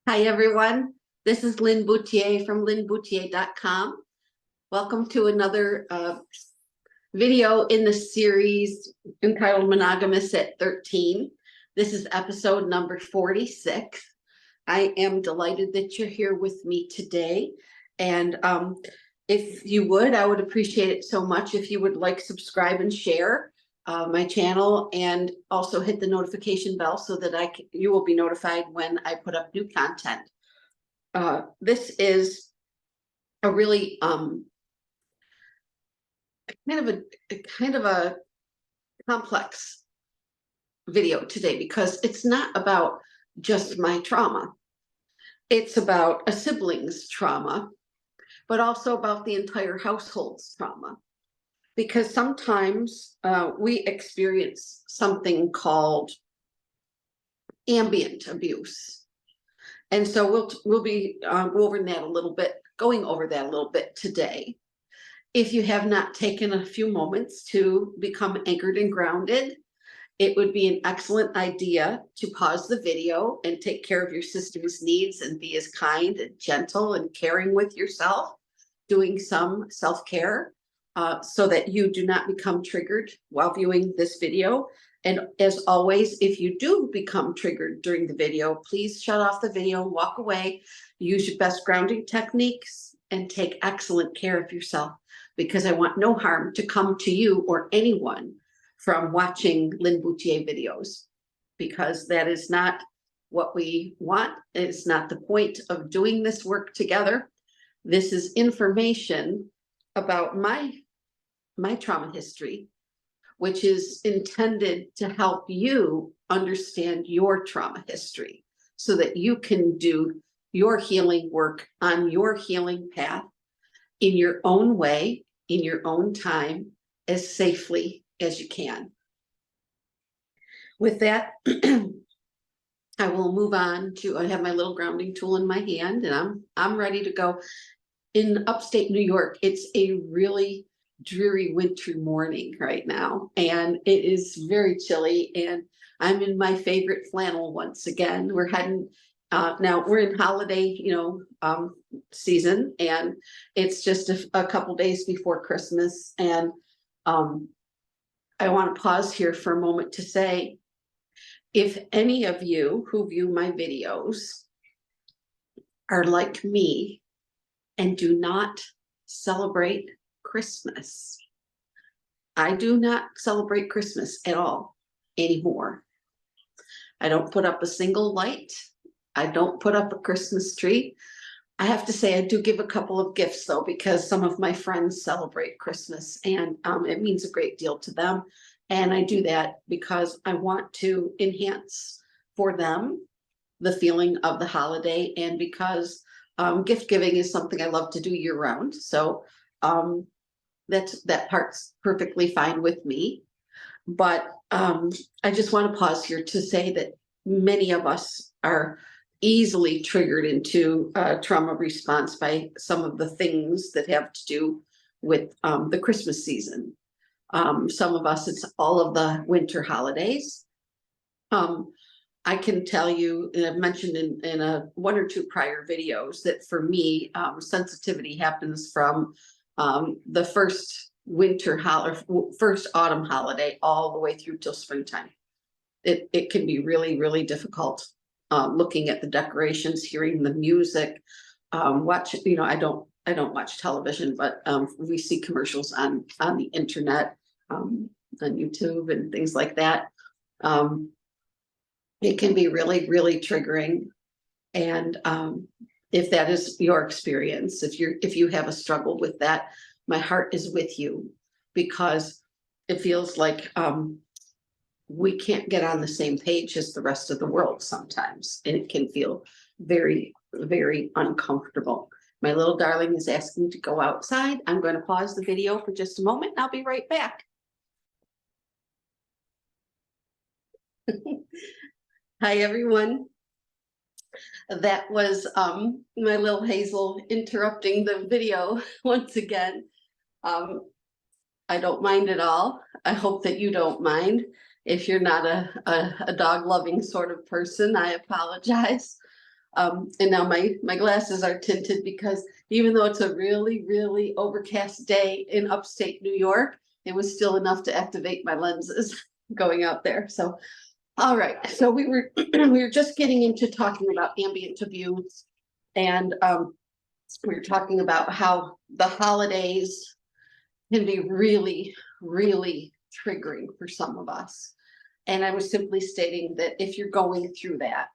Hi, everyone. This is Lin Bouthillier from linbouthillier.com. Welcome to another video in the series entitled Monogamous at 13. This is episode number 46. I am delighted that you're here with me today. And if you would, I would appreciate it so much if you would like, subscribe, and share my channel, and also hit the notification bell so that you will be notified when I put up new content. This is a really kind of a complex video today, because it's not about just my trauma. It's about a sibling's trauma, but also about the entire household's trauma. Because sometimes we experience something called ambient abuse. And so we'll be going over that a little bit today. If you have not taken a few moments to become anchored and grounded, it would be an excellent idea to pause the video and take care of your system's needs and be as kind and gentle and caring with yourself, doing some self-care. So that you do not become triggered while viewing this video. And as always, if you do become triggered during the video, please shut off the video, walk away, use your best grounding techniques, and take excellent care of yourself, because I want no harm to come to you or anyone from watching Lin Bouthillier videos, because that is not what we want. It's not the point of doing this work together. This is information about my trauma history, which is intended to help you understand your trauma history so that you can do your healing work on your healing path in your own way, in your own time, as safely as you can. With that, I will move on to, I have my little grounding tool in my hand, and I'm ready to go. In upstate New York, it's a really dreary winter morning right now, and it is very chilly, and I'm in my favorite flannel once again. We're heading now, we're in holiday season, and it's just a couple days before Christmas. And I want to pause here for a moment to say, if any of you who view my videos are like me and do not celebrate Christmas. I do not celebrate Christmas at all anymore. I don't put up a single light. I don't put up a Christmas tree. I have to say I do give a couple of gifts, though, because some of my friends celebrate Christmas, and it means a great deal to them. And I do that because I want to enhance for them the feeling of the holiday, and because gift giving is something I love to do year round. So that part's perfectly fine with me. But I just want to pause here to say that many of us are easily triggered into trauma response by some of the things that have to do with the Christmas season. Some of us, it's all of the winter holidays. I can tell you, and I've mentioned in one or two prior videos, that for me, sensitivity happens from the first first autumn holiday all the way through till springtime. It can be really, really difficult looking at the decorations, hearing the music, I don't watch television, but we see commercials on the internet, on YouTube and things like that. It can be really, really triggering. And if that is your experience, if you have a struggle with that, my heart is with you, because it feels like we can't get on the same page as the rest of the world sometimes, and it can feel very, very uncomfortable. My little darling is asking to go outside. I'm going to pause the video for just a moment, and I'll be right back. Hi, everyone. That was my little Hazel interrupting the video once again. I don't mind at all. I hope that you don't mind. If you're not a dog loving sort of person, I apologize. And now my glasses are tinted because even though it's a really, really overcast day in upstate New York, it was still enough to activate my lenses going out there. So, all right. So we were we were just getting into talking about ambient abuse, and we were talking about how the holidays can be really, really triggering for some of us. And I was simply stating that if you're going through that,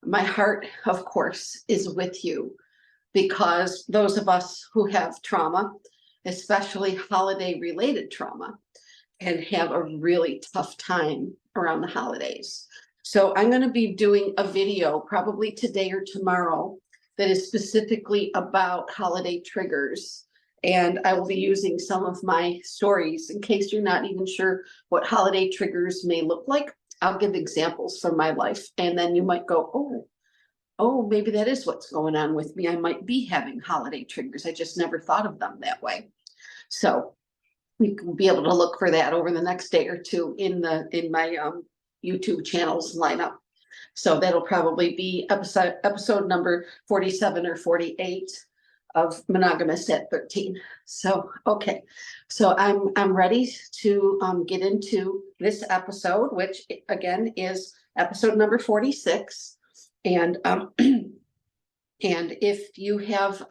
my heart, of course, is with you, because those of us who have trauma, especially holiday related trauma, can have a really tough time around the holidays. So I'm going to be doing a video probably today or tomorrow that is specifically about holiday triggers. And I will be using some of my stories in case you're not even sure what holiday triggers may look like. I'll give examples from my life, and then you might go, oh, maybe that is what's going on with me. I might be having holiday triggers. I just never thought of them that way. So you can be able to look for that over the next day or two in my YouTube channels lineup. So that'll probably be episode number 47 or 48 of Monogamous at 13. So, okay. So I'm ready to get into this episode, which again is episode number 46. And and if you have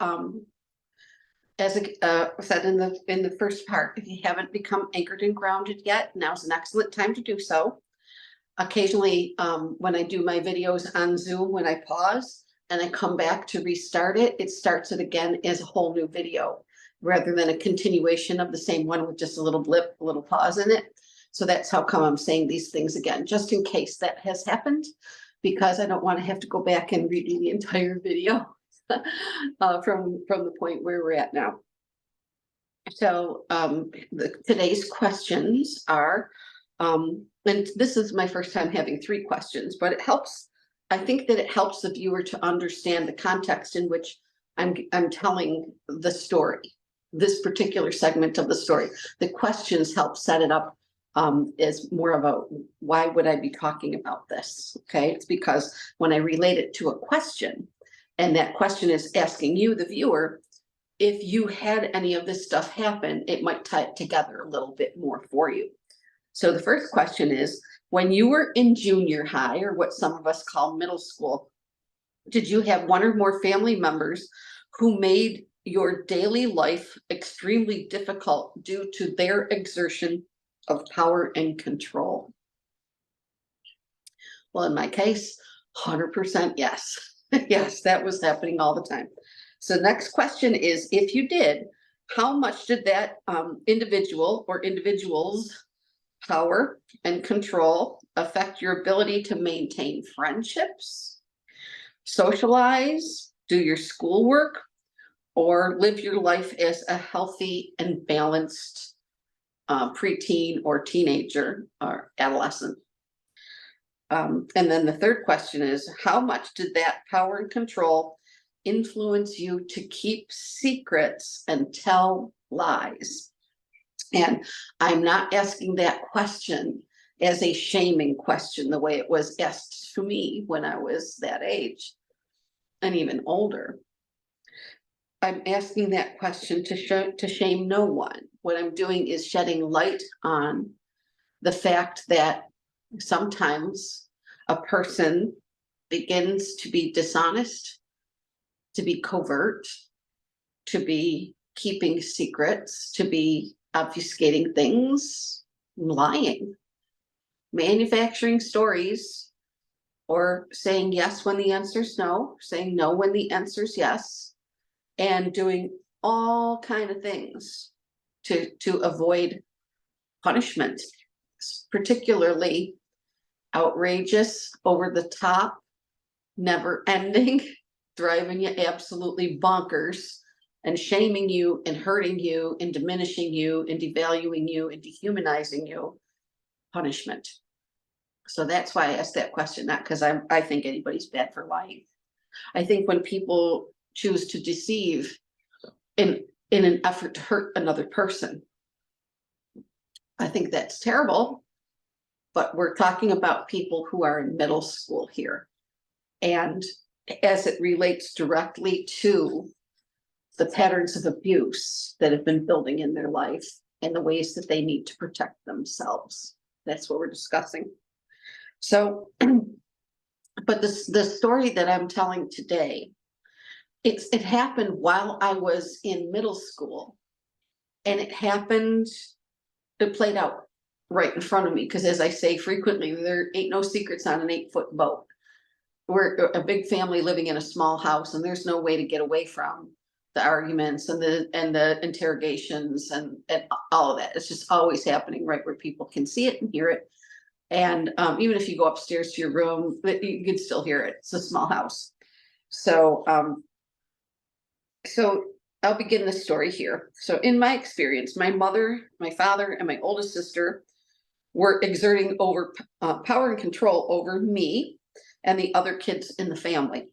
as I said in the first part, if you haven't become anchored and grounded yet, now's an excellent time to do so. Occasionally, when I do my videos on Zoom, when I pause and I come back to restart it, it starts it again as a whole new video, rather than a continuation of the same one with just a little blip, a little pause in it. So that's how come I'm saying these things again, just in case that has happened, because I don't want to have to go back and redo the entire video from the point where we're at now. So today's questions are, and this is my first time having 3 questions, but it helps. I think that it helps the viewer to understand the context in which I'm telling the story, this particular segment of the story. The questions help set it up as more of a, why would I be talking about this? Okay, it's because when I relate it to a question, and that question is asking you, the viewer, if you had any of this stuff happen, it might tie it together a little bit more for you. So the first question is, when you were in junior high, or what some of us call middle school, did you have one or more family members who made your daily life extremely difficult due to their exertion of power and control? Well, in my case, 100% yes. Yes, that was happening all the time. So next question is, if you did, how much did that individual or individuals' power and control affect your ability to maintain friendships, socialize, do your schoolwork, or live your life as a healthy and balanced preteen or teenager or adolescent? And then the third question is, how much did that power and control influence you to keep secrets and tell lies? And I'm not asking that question as a shaming question, the way it was asked to me when I was that age and even older. I'm asking that question to shame no one. What I'm doing is shedding light on the fact that sometimes a person begins to be dishonest, to be covert, to be keeping secrets, to be obfuscating things, lying, manufacturing stories, or saying yes when the answer's no, saying no when the answer's yes, and doing all kind of things to avoid punishment, particularly outrageous, over the top, never ending, driving you absolutely bonkers, and shaming you and hurting you and diminishing you and devaluing you and dehumanizing you punishment. So that's why I asked that question, not because I think anybody's bad for lying. I think when people choose to deceive in an effort to hurt another person, I think that's terrible. But we're talking about people who are in middle school here. And as it relates directly to the patterns of abuse that have been building in their life and the ways that they need to protect themselves. That's what we're discussing. So, but the story that I'm telling today, it happened while I was in middle school, and it played out right in front of me, because as I say frequently, there ain't no secrets on an 8-foot boat. We're a big family living in a small house, and there's no way to get away from the arguments and the interrogations and all of that. It's just always happening right where people can see it and hear it. And even if you go upstairs to your room, you can still hear it. It's a small house. So so I'll begin the story here. So in my experience, my mother, my father, and my oldest sister were exerting power and control over me and the other kids in the family.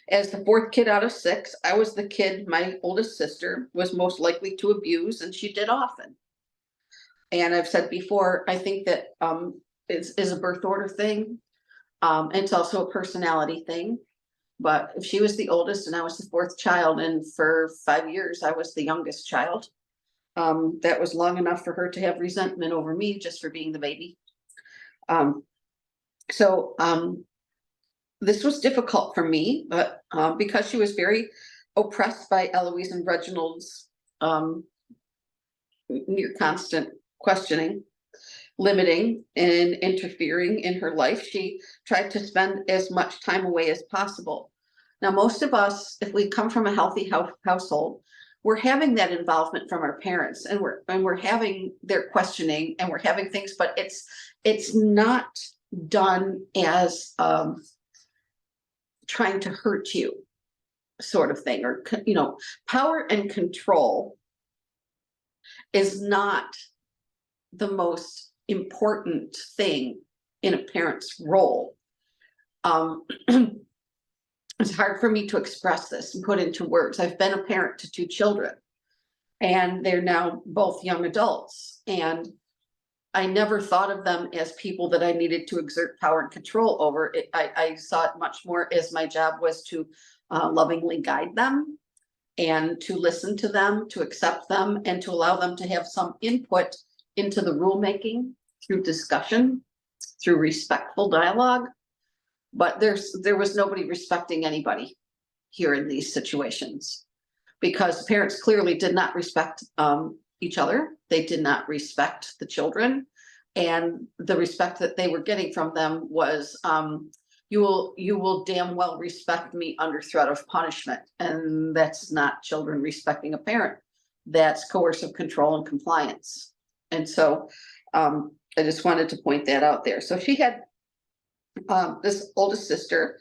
As the fourth kid out of 6, I was the kid my oldest sister was most likely to abuse, and she did often. And I've said before, I think that is a birth order thing. It's also a personality thing. But if she was the oldest and I was the fourth child, and for 5 years I was the youngest child, that was long enough for her to have resentment over me just for being the baby. This was difficult for me, but because she was very oppressed by Eloise and Reginald's near constant questioning, limiting, and interfering in her life, she tried to spend as much time away as possible. Now, most of us, if we come from a healthy household, we're having that involvement from our parents, and we're having their questioning, and we're having things, but it's not done as trying to hurt you sort of thing, or power and control is not the most important thing in a parent's role. It's hard for me to express this and put into words. I've been a parent to 2 children, and they're now both young adults, and I never thought of them as people that I needed to exert power and control over. I saw it much more as my job was to lovingly guide them, and to listen to them, to accept them, and to allow them to have some input into the rulemaking through discussion, through respectful dialogue. But there was nobody respecting anybody here in these situations, because parents clearly did not respect each other. They did not respect the children, and the respect that they were getting from them was you will damn well respect me under threat of punishment. And that's not children respecting a parent. That's coercive control and compliance. And so I just wanted to point that out there. So she had this oldest sister.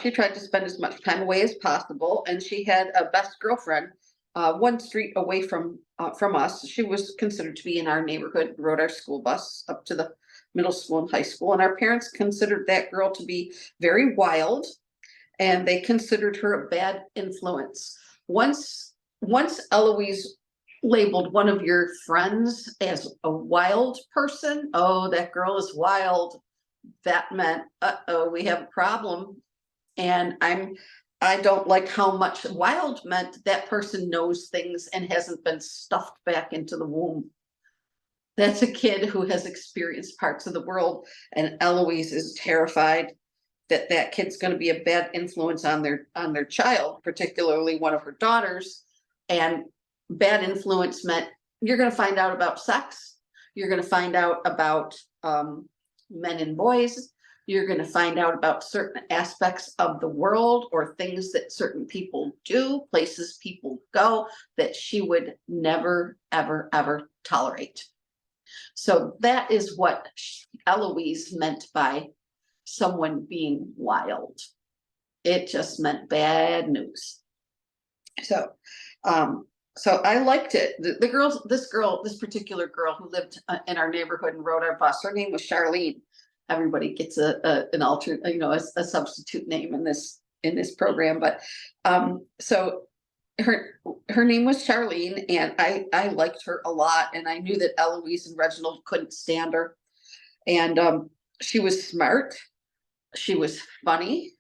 She tried to spend as much time away as possible, and she had a best girlfriend 1 street away from us. She was considered to be in our neighborhood, rode our school bus up to the middle school and high school, and our parents considered that girl to be very wild, and they considered her a bad influence. Once Eloise labeled one of your friends as a wild person, oh, that girl is wild, that meant, uh-oh, we have a problem. And I don't like how much wild meant that person knows things and hasn't been stuffed back into the womb. That's a kid who has experienced parts of the world, and Eloise is terrified that that kid's going to be a bad influence on their child, particularly one of her daughters. And bad influence meant you're going to find out about sex, you're going to find out about men and boys, you're going to find out about certain aspects of the world or things that certain people do, places people go, that she would never, ever, ever tolerate. So that is what Eloise meant by someone being wild. It just meant bad news. So I liked it. This particular girl who lived in our neighborhood and rode our bus, her name was Charlene. Everybody gets an alternate, a substitute name in this program. But so her name was Charlene, and I liked her a lot. And I knew that Eloise and Reginald couldn't stand her. And she was smart. She was funny.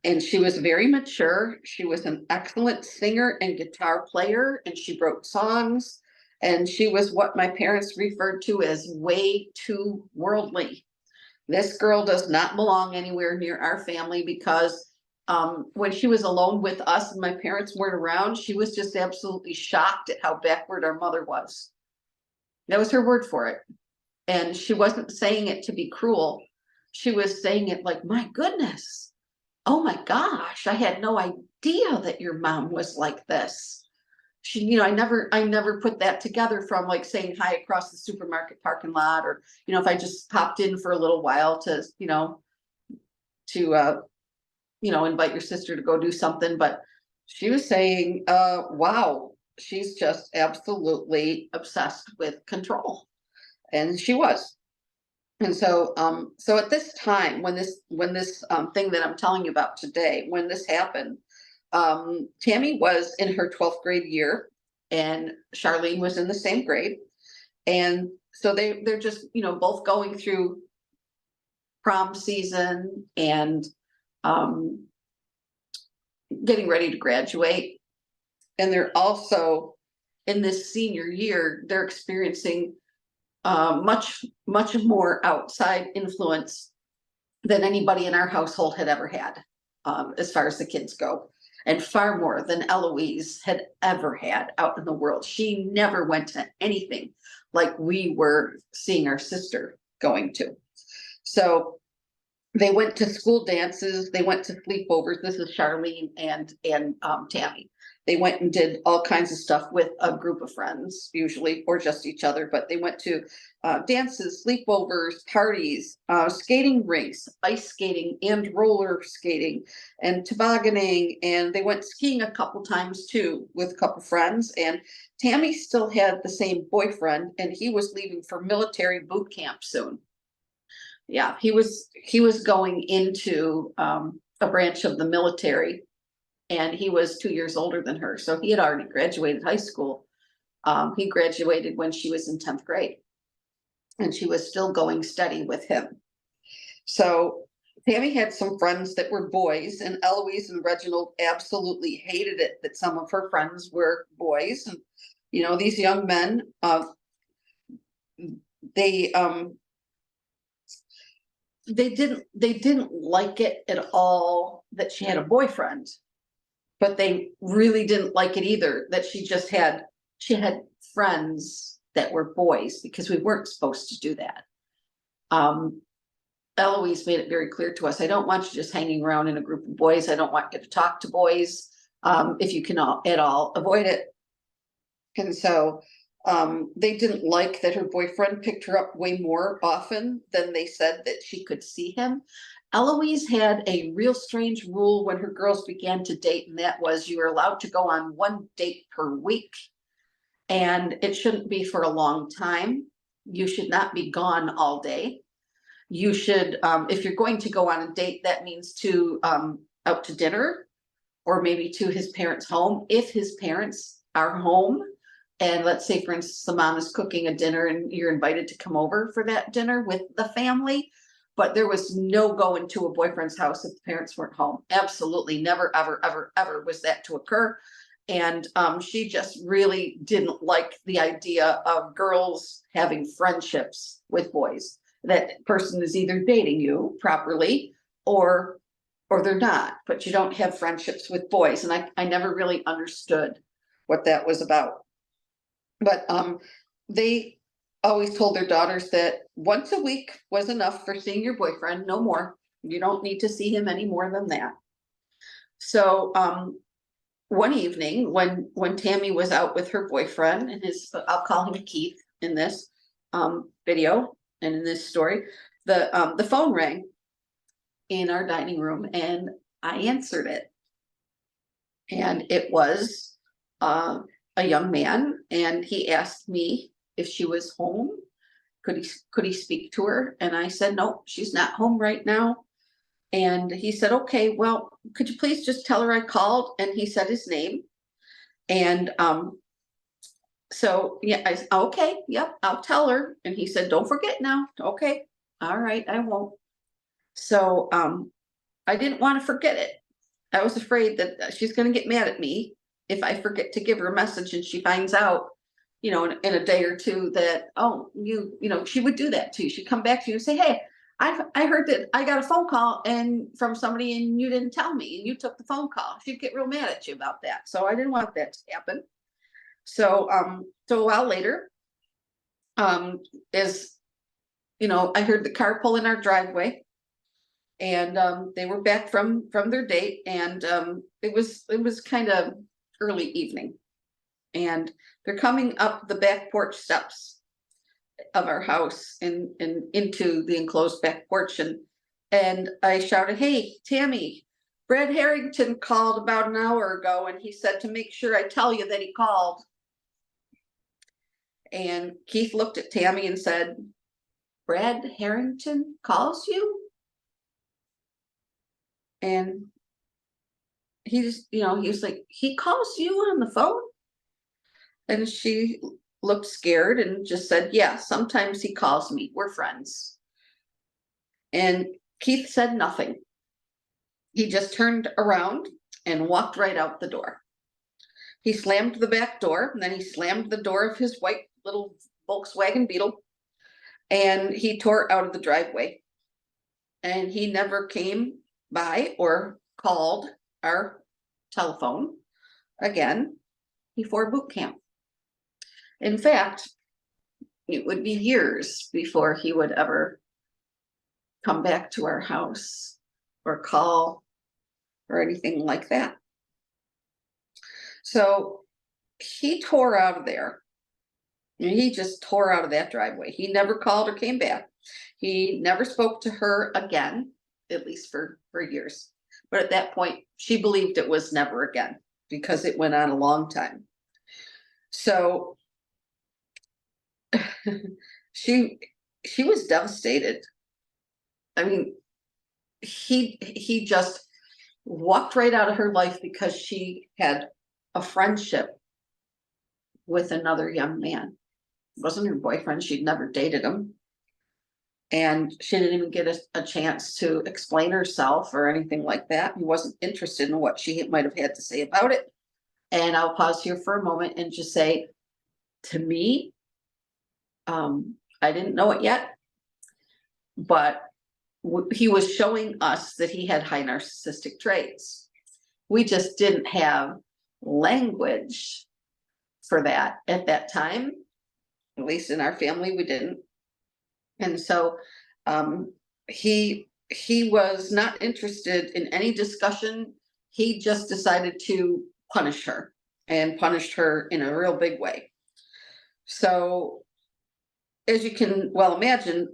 And she was very mature. She was an excellent singer and guitar player, and she wrote songs. And she was what my parents referred to as way too worldly. This girl does not belong anywhere near our family because when she was alone with us and my parents weren't around, she was just absolutely shocked at how backward our mother was. That was her word for it. And she wasn't saying it to be cruel. She was saying it like, my goodness, oh my gosh, I had no idea that your mom was like this. She, you know, I never put that together from like saying hi across the supermarket parking lot, or, you know, if I just popped in for a little while to, invite your sister to go do something. But she was saying, wow, she's just absolutely obsessed with control. And she was. And so, so at this time, when this thing that I'm telling you about today, when this happened, Tammy was in her 12th grade year, and Charlene was in the same grade. And so they're just, both going through prom season and getting ready to graduate. And they're also in this senior year, they're experiencing much more outside influence than anybody in our household had ever had, as far as the kids go, and far more than Eloise had ever had out in the world. She never went to anything like we were seeing our sister going to. So they went to school dances, they went to sleepovers. This is Charlene and Tammy. They went and did all kinds of stuff with a group of friends, usually, or just each other, but they went to dances, sleepovers, parties, skating rinks, ice skating and roller skating and tobogganing. And they went skiing a couple times too with a couple friends. And Tammy still had the same boyfriend, and he was leaving for military boot camp soon. Yeah, he was going into a branch of the military. And he was 2 years older than her. So he had already graduated high school. He graduated when she was in 10th grade. And she was still going steady with him. So Tammy had some friends that were boys, and Eloise and Reginald absolutely hated it that some of her friends were boys. And, these young men, they didn't like it at all that she had a boyfriend. But they really didn't like it either that she had friends that were boys, because we weren't supposed to do that. Eloise made it very clear to us, I don't want you just hanging around in a group of boys. I don't want you to talk to boys. If you can at all avoid it. And so they didn't like that her boyfriend picked her up way more often than they said that she could see him. Eloise had a real strange rule when her girls began to date, and that was you were allowed to go on one date per week, and it shouldn't be for a long time. You should not be gone all day. You should, if you're going to go on a date, that means to out to dinner, or maybe to his parents' home. If his parents are home, and let's say, for instance, the mom is cooking a dinner and you're invited to come over for that dinner with the family. But there was no going to a boyfriend's house if the parents weren't home. Absolutely never, ever, ever, ever was that to occur. And she just really didn't like the idea of girls having friendships with boys. That person is either dating you properly or they're not, but you don't have friendships with boys. And I never really understood what that was about. But they always told their daughters that once a week was enough for seeing your boyfriend, no more. You don't need to see him any more than that. So one evening when Tammy was out with her boyfriend, and I'll call him Keith in this video and in this story, the phone rang in our dining room, and I answered it. And it was a young man, and he asked me if she was home. Could he speak to her? And I said, no, she's not home right now. And he said, okay, well, could you please just tell her I called? And he said his name. And so yeah, okay, yep, I'll tell her. And he said, don't forget now. Okay, all right, I won't. So I didn't want to forget it. I was afraid that she's gonna get mad at me if I forget to give her a message and she finds out, in a day or two that, oh, she would do that to you. She'd come back to you and say, hey, I heard that I got a phone call and from somebody and you didn't tell me and you took the phone call. She'd get real mad at you about that. So I didn't want that to happen. So so a while later, as I heard the car pull in our driveway, and they were back from their date, and it was kind of early evening, and they're coming up the back porch steps of our house and into the enclosed back porch, and I shouted, hey, Tammy, Brad Harrington called about an hour ago and he said to make sure I tell you that he called. And Keith looked at Tammy and said, Brad Harrington calls you? And he just, he was like, he calls you on the phone? And she looked scared and just said, yeah, sometimes he calls me. We're friends. And Keith said nothing. He just turned around and walked right out the door. He slammed the back door, and then he slammed the door of his white little Volkswagen Beetle, and he tore out of the driveway. And he never came by or called our telephone again before boot camp. In fact, it would be years before he would ever come back to our house or call or anything like that. So he tore out of there. And he just tore out of that driveway. He never called or came back. He never spoke to her again, at least for years. But at that point, she believed it was never again because it went on a long time. So she was devastated. I mean, he just walked right out of her life because she had a friendship with another young man. It wasn't her boyfriend. She'd never dated him. And she didn't even get a chance to explain herself or anything like that. He wasn't interested in what she might have had to say about it. And I'll pause here for a moment and just say, to me, I didn't know it yet, but he was showing us that he had high narcissistic traits. We just didn't have language for that at that time. At least in our family, we didn't. And so he was not interested in any discussion. He just decided to punish her, and punished her in a real big way. So as you can well imagine,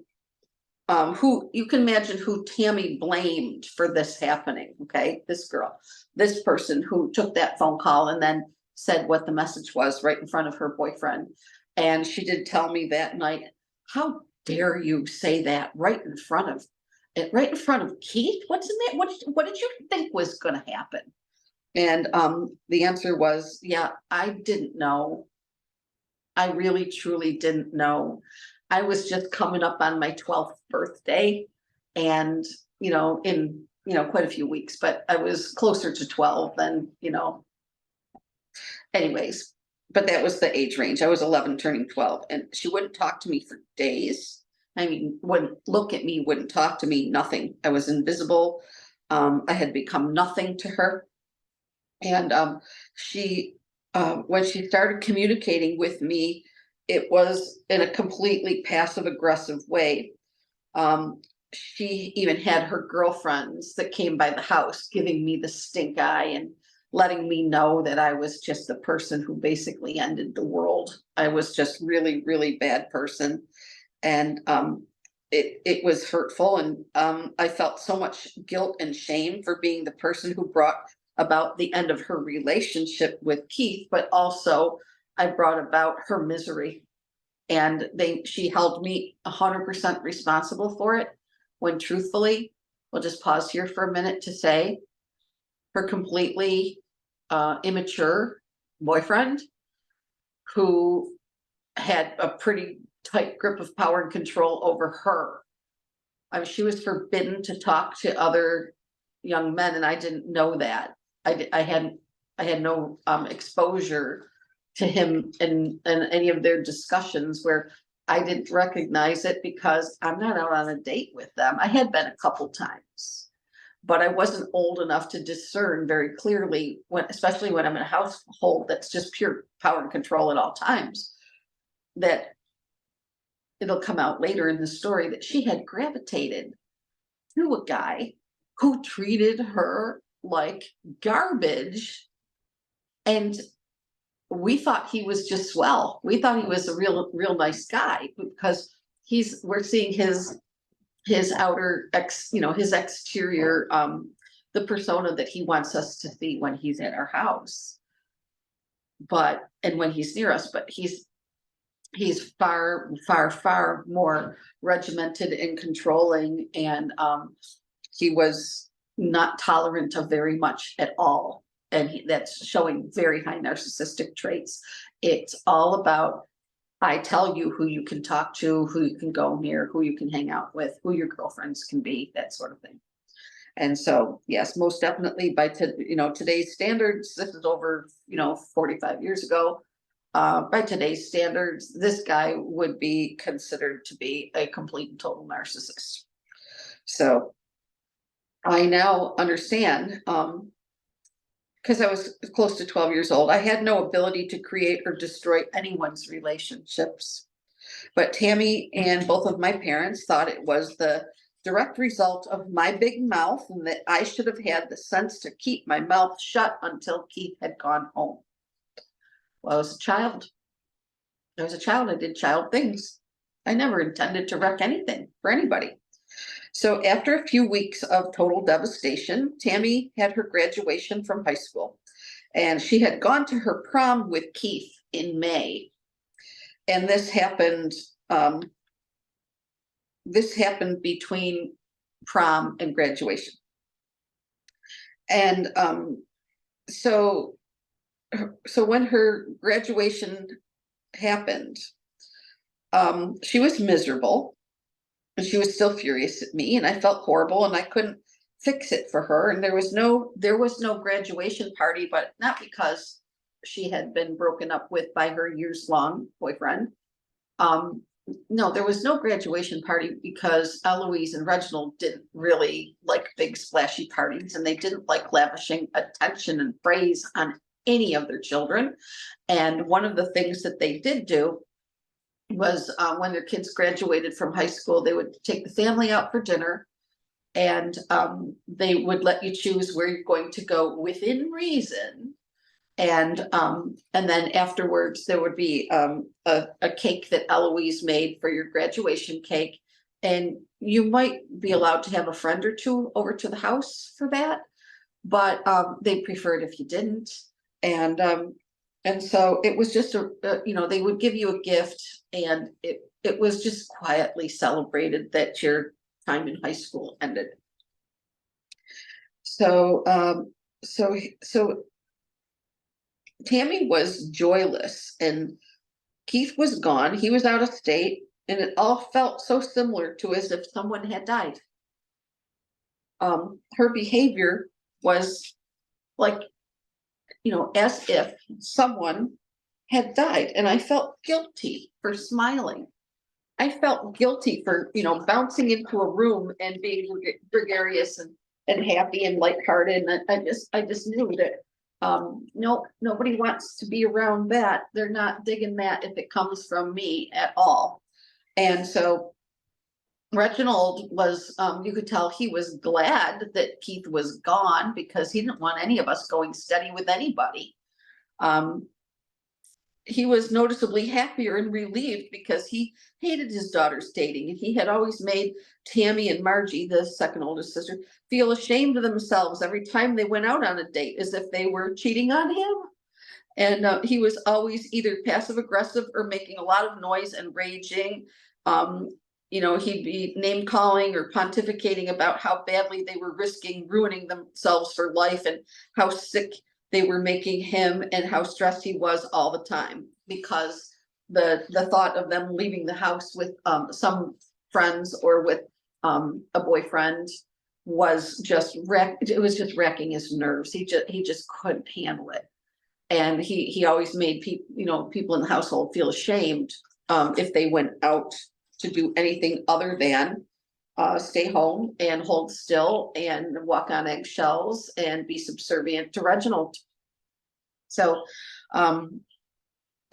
who Tammy blamed for this happening. Okay, this girl, this person who took that phone call and then said what the message was right in front of her boyfriend. And she did tell me that night, how dare you say that right in front of Keith? What's in that? What did you think was going to happen? And the answer was, yeah, I didn't know. I really, truly didn't know. I was just coming up on my 12th birthday, and in quite a few weeks, but I was closer to 12 than anyways. But that was the age range. I was 11 turning 12, and she wouldn't talk to me for days. I mean, wouldn't look at me, wouldn't talk to me, nothing. I was invisible. I had become nothing to her. And she, when she started communicating with me, it was in a completely passive aggressive way. She even had her girlfriends that came by the house giving me the stink eye and letting me know that I was just the person who basically ended the world. I was just really, really bad person. And it was hurtful. And I felt so much guilt and shame for being the person who brought about the end of her relationship with Keith, but also I brought about her misery. And she held me 100% responsible for it, when truthfully, we'll just pause here for a minute to say, her completely immature boyfriend, who had a pretty tight grip of power and control over her. I mean, she was forbidden to talk to other young men, and I didn't know that. I had no exposure to him in any of their discussions, where I didn't recognize it because I'm not out on a date with them. I had been a couple times, but I wasn't old enough to discern very clearly, when, especially when I'm in a household that's just pure power and control at all times, that it'll come out later in the story that she had gravitated to a guy who treated her like garbage. And we thought he was just swell. We thought he was a real nice guy, because we're seeing his outer his exterior, the persona that he wants us to see when he's at our house, and when he's near us, but he's far more regimented and controlling, and he was not tolerant of very much at all, and that's showing very high narcissistic traits. It's all about, I tell you who you can talk to, who you can go near, who you can hang out with, who your girlfriends can be, that sort of thing. And so, yes, most definitely by today's standards, this is over 45 years ago. By today's standards, this guy would be considered to be a complete and total narcissist. So I now understand, because I was close to 12 years old, I had no ability to create or destroy anyone's relationships. But Tammy and both of my parents thought it was the direct result of my big mouth, and that I should have had the sense to keep my mouth shut until Keith had gone home. Well, I was a child. I did child things. I never intended to wreck anything for anybody. So after a few weeks of total devastation, Tammy had her graduation from high school, and she had gone to her prom with Keith in May. And this happened between prom and graduation. And so when her graduation happened, she was miserable, and she was still furious at me, and I felt horrible, and I couldn't fix it for her. And there was no graduation party, but not because she had been broken up with by her years-long boyfriend. No, there was no graduation party because Eloise and Reginald didn't really like big splashy parties, and they didn't like lavishing attention and praise on any of their children. And one of the things that they did do was, when their kids graduated from high school, they would take the family out for dinner, and they would let you choose where you're going to go within reason. And then afterwards there would be a cake that Eloise made for your graduation cake, and you might be allowed to have a friend or two over to the house for that, but they preferred if you didn't. And so it was just they would give you a gift, and it was just quietly celebrated that your time in high school ended. So Tammy was joyless, and Keith was gone. He was out of state, and it all felt so similar to as if someone had died. Her behavior was like, as if someone had died, and I felt guilty for smiling. I felt guilty for, bouncing into a room and being gregarious and happy and lighthearted. And I just knew that no, nobody wants to be around that. They're not digging that if it comes from me at all. And so Reginald was, you could tell he was glad that Keith was gone, because he didn't want any of us going steady with anybody. He was noticeably happier and relieved, because he hated his daughters dating, and he had always made Tammy and Margie, the second oldest sister, feel ashamed of themselves every time they went out on a date, as if they were cheating on him. And he was always either passive aggressive or making a lot of noise and raging. He'd be name calling or pontificating about how badly they were risking ruining themselves for life, and how sick they were making him, and how stressed he was all the time, because the thought of them leaving the house with some friends or with a boyfriend was just it was just wrecking his nerves. He just couldn't handle it. And he always made people, you know, people in the household feel ashamed if they went out to do anything other than stay home and hold still and walk on eggshells and be subservient to Reginald. So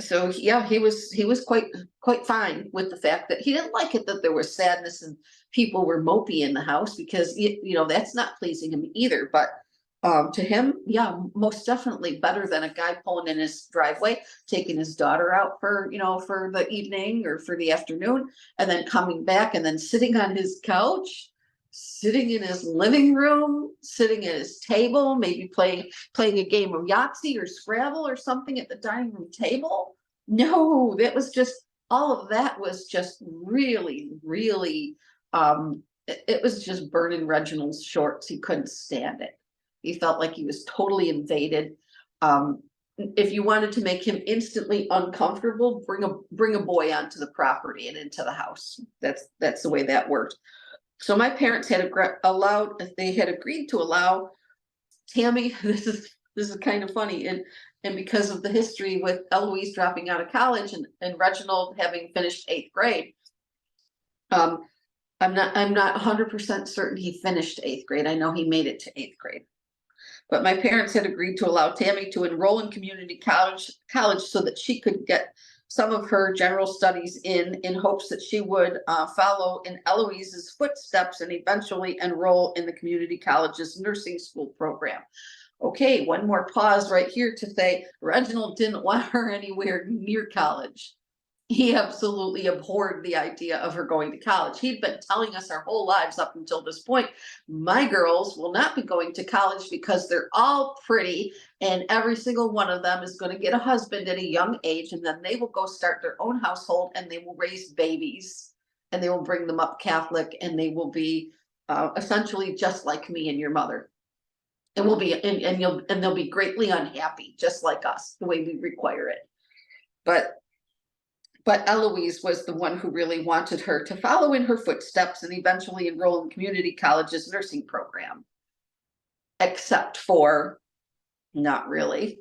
so yeah, he was quite fine with the fact that he didn't like it that there was sadness and people were mopey in the house, because you know, that's not pleasing him either. But to him, yeah, most definitely better than a guy pulling in his driveway, taking his daughter out for, you know, for the evening or for the afternoon, and then coming back and then sitting on his couch, sitting in his living room, sitting at his table, maybe playing a game of Yahtzee or Scrabble or something at the dining room table. No, that was just, all of that was just really, really, it was just burning Reginald's shorts. He couldn't stand it. He felt like he was totally invaded. If you wanted to make him instantly uncomfortable, bring a boy onto the property and into the house. That's the way that worked. So my parents had agreed to allow Tammy. This is kind of funny, and because of the history with Eloise dropping out of college and Reginald having finished 8th grade. I'm not 100% certain he finished 8th grade. I know he made it to 8th grade. But my parents had agreed to allow Tammy to enroll in community college so that she could get some of her general studies in hopes that she would follow in Eloise's footsteps and eventually enroll in the community college's nursing school program. Okay, one more pause right here to say Reginald didn't want her anywhere near college. He absolutely abhorred the idea of her going to college. He'd been telling us our whole lives up until this point, my girls will not be going to college because they're all pretty and every single one of them is going to get a husband at a young age, and then they will go start their own household and they will raise babies and they will bring them up Catholic, and they will be essentially just like me and your mother. And we'll be and they'll be greatly unhappy, just like us, the way we require it. But Eloise was the one who really wanted her to follow in her footsteps and eventually enroll in community college's nursing program. Except for, not really.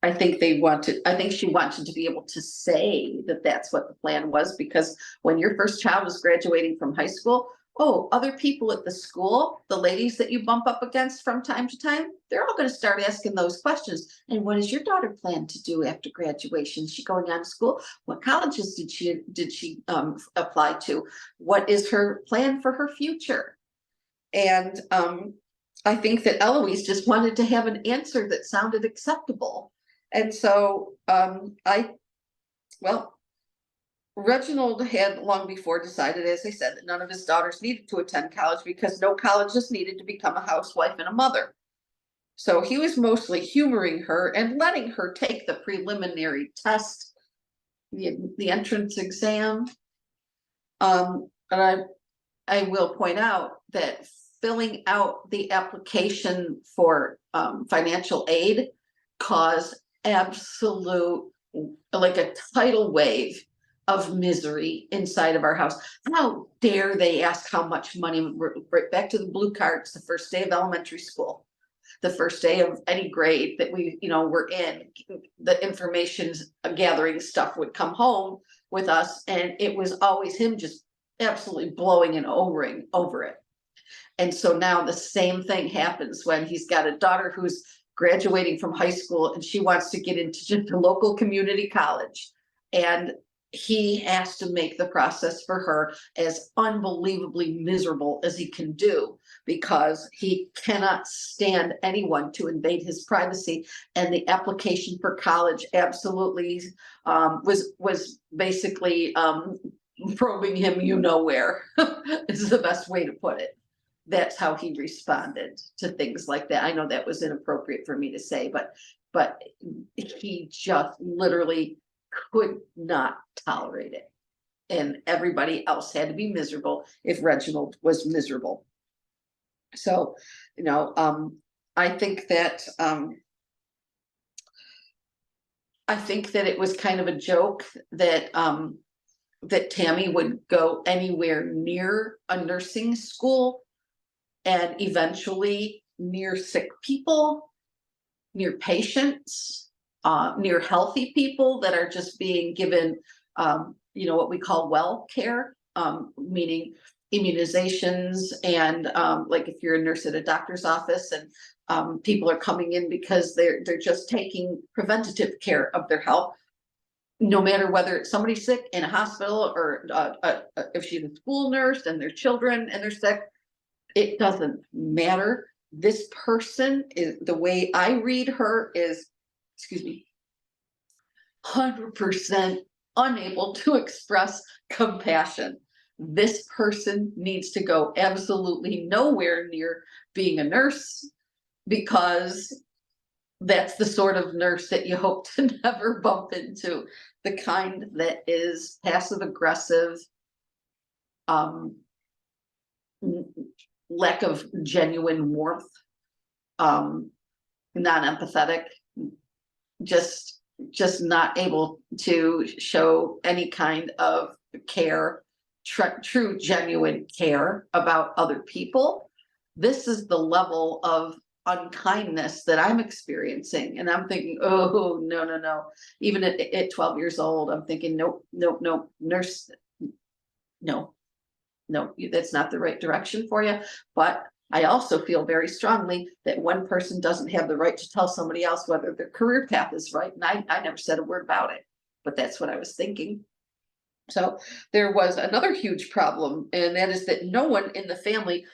I think she wanted to be able to say that that's what the plan was, because when your first child is graduating from high school, other people at the school, the ladies that you bump up against from time to time, they're all going to start asking those questions. And what does your daughter plan to do after graduation? Is she going on to school? What colleges did she apply to? What is her plan for her future? And I think that Eloise just wanted to have an answer that sounded acceptable. And so Reginald had long before decided, as I said, that none of his daughters needed to attend college because no colleges needed to become a housewife and a mother. So he was mostly humoring her and letting her take the preliminary test, the entrance exam. And I will point out that filling out the application for financial aid caused absolute, like a tidal wave of misery inside of our house. How dare they ask how much money? Right back to the blue cards, the first day of elementary school, the first day of any grade that we, were in, the information gathering stuff would come home with us, and it was always him just absolutely blowing and over it. And so now the same thing happens when he's got a daughter who's graduating from high school and she wants to get into just a local community college, and he has to make the process for her as unbelievably miserable as he can do, because he cannot stand anyone to invade his privacy. And the application for college absolutely was basically probing him, where is the best way to put it. That's how he responded to things like that. I know that was inappropriate for me to say, but he just literally could not tolerate it. And everybody else had to be miserable if Reginald was miserable. So, I think that it was kind of a joke that that Tammy would go anywhere near a nursing school and eventually near sick people, near patients, near healthy people that are just being given, what we call well care, meaning immunizations and like if you're a nurse at a doctor's office and people are coming in because they're just taking preventative care of their health, no matter whether it's somebody sick in a hospital or if she's a school nurse and their children and they're sick, it doesn't matter. This person is, the way I read her is, 100% unable to express compassion. This person needs to go absolutely nowhere near being a nurse, because that's the sort of nurse that you hope to never bump into, the kind that is passive aggressive, lack of genuine warmth, non-empathetic, just not able to show any kind of care, true genuine care about other people. This is the level of unkindness that I'm experiencing, and I'm thinking, oh no. Even at 12 years old, I'm thinking, nope, nurse, no, that's not the right direction for you. But I also feel very strongly that one person doesn't have the right to tell somebody else whether their career path is right. And I never said a word about it, but that's what I was thinking. So there was another huge problem, and that is that no one in the family,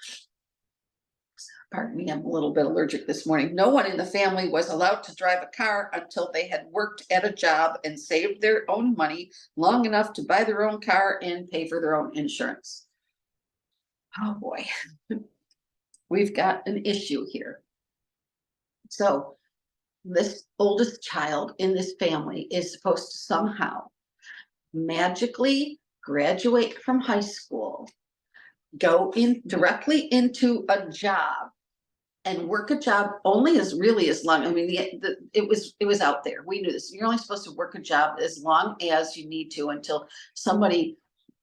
pardon me, I'm a little bit allergic this morning. No one in the family was allowed to drive a car until they had worked at a job and saved their own money long enough to buy their own car and pay for their own insurance. Oh boy. We've got an issue here. So this oldest child in this family is supposed to somehow magically graduate from high school, go in directly into a job, and work a job only as long. I mean, it was out there. We knew this. You're only supposed to work a job as long as you need to until somebody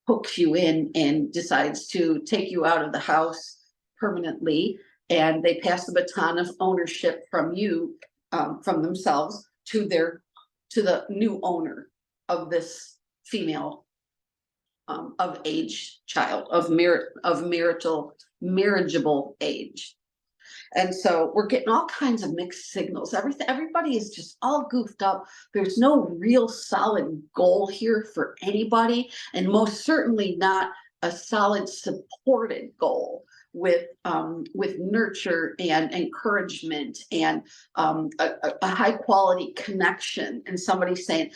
hooks you in and decides to take you out of the house permanently, and they pass the baton of ownership from you, from themselves to the new owner of this female of age child of marriageable age. And so we're getting all kinds of mixed signals. Everybody is just all goofed up. There's no real solid goal here for anybody, and most certainly not a solid supported goal with nurture and encouragement and a high quality connection, and somebody saying,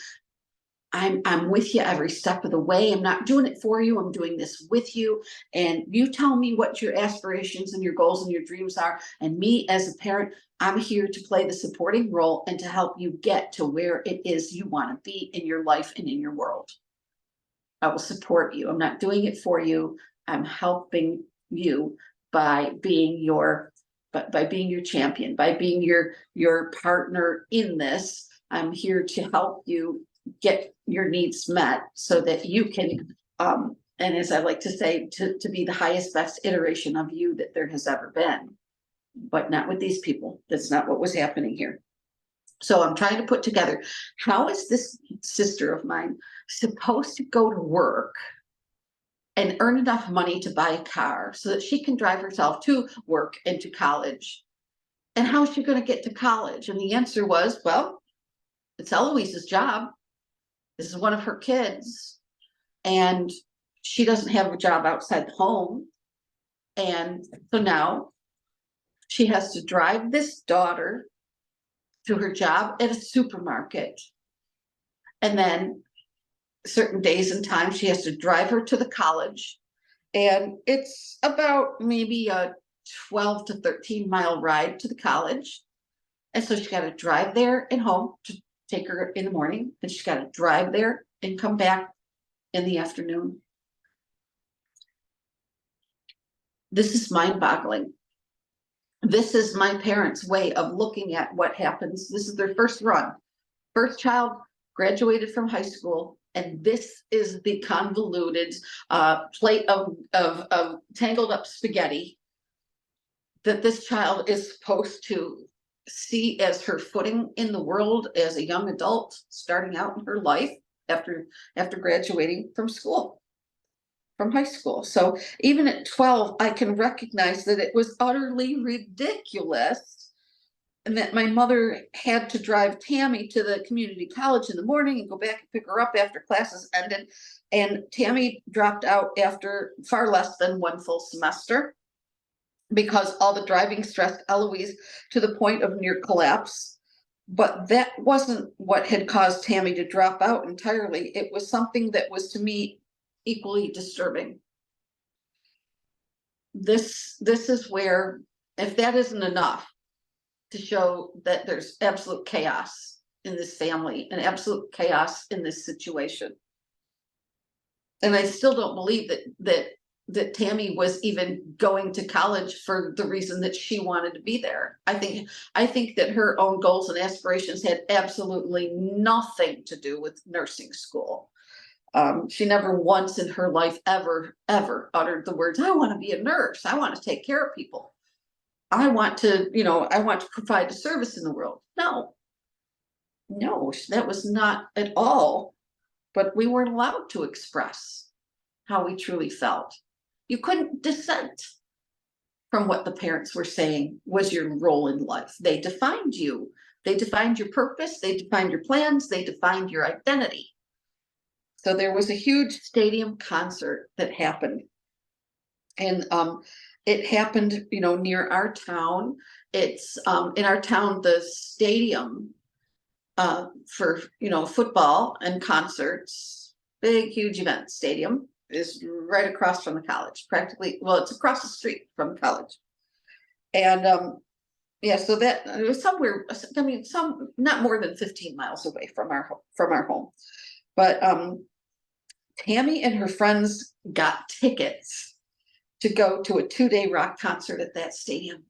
I'm with you every step of the way. I'm not doing it for you. I'm doing this with you. And you tell me what your aspirations and your goals and your dreams are. And me as a parent, I'm here to play the supporting role and to help you get to where it is you want to be in your life and in your world. I will support you. I'm not doing it for you. I'm helping you by being your champion, by being your partner in this. I'm here to help you get your needs met so that you can, and as I like to say, to be the highest, best iteration of you that there has ever been. But not with these people. That's not what was happening here. So I'm trying to put together, how is this sister of mine supposed to go to work and earn enough money to buy a car so that she can drive herself to work and to college? And how is she going to get to college? And the answer was, well, it's Eloise's job. This is one of her kids, and she doesn't have a job outside the home. And so now she has to drive this daughter to her job at a supermarket. And then certain days and times she has to drive her to the college. And it's about maybe a 12 to 13 mile ride to the college. And so she's got to drive there and home to take her in the morning, and she's got to drive there and come back in the afternoon. This is mind-boggling. This is my parents' way of looking at what happens. This is their first run. First child graduated from high school, and this is the convoluted plate of tangled up spaghetti that this child is supposed to see as her footing in the world as a young adult starting out in her life after graduating from school, from high school. So even at 12, I can recognize that it was utterly ridiculous and that my mother had to drive Tammy to the community college in the morning and go back and pick her up after classes ended. And Tammy dropped out after far less than one full semester because all the driving stressed Eloise to the point of near collapse. But that wasn't what had caused Tammy to drop out entirely. It was something that was, to me, equally disturbing. This is where, if that isn't enough to show that there's absolute chaos in this family and absolute chaos in this situation. And I still don't believe that Tammy was even going to college for the reason that she wanted to be there. I think that her own goals and aspirations had absolutely nothing to do with nursing school. She never once in her life ever uttered the words, "I want to be a nurse. I want to take care of people. I want to provide a service in the world." No, that was not at all. But we weren't allowed to express how we truly felt. You couldn't dissent from what the parents were saying was your role in life. They defined you. They defined your purpose. They defined your plans. They defined your identity. So there was a huge stadium concert that happened. And it happened, near our town. It's in our town, the stadium for, football and concerts, big, huge event stadium is right across from the college, practically. Well, it's across the street from the college. And so that it was somewhere, some not more than 15 miles away from our home. But Tammy and her friends got tickets to go to a 2-day rock concert at that stadium.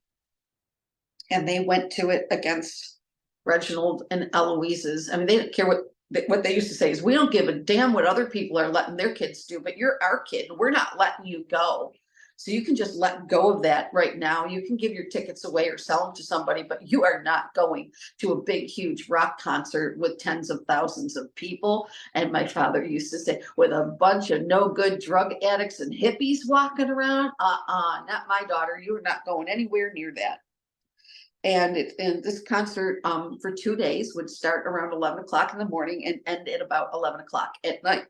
And they went to it against Reginald and Eloise's. I mean, they didn't care what they used to say is, "We don't give a damn what other people are letting their kids do, but you're our kid. We're not letting you go. So you can just let go of that right now. You can give your tickets away or sell them to somebody, but you are not going to a big, huge rock concert with tens of thousands of people." And my father used to say, "With a bunch of no good drug addicts and hippies walking around, not my daughter. You are not going anywhere near that." And this concert for 2 days would start around 11 o'clock in the morning and end at about 11 o'clock at night.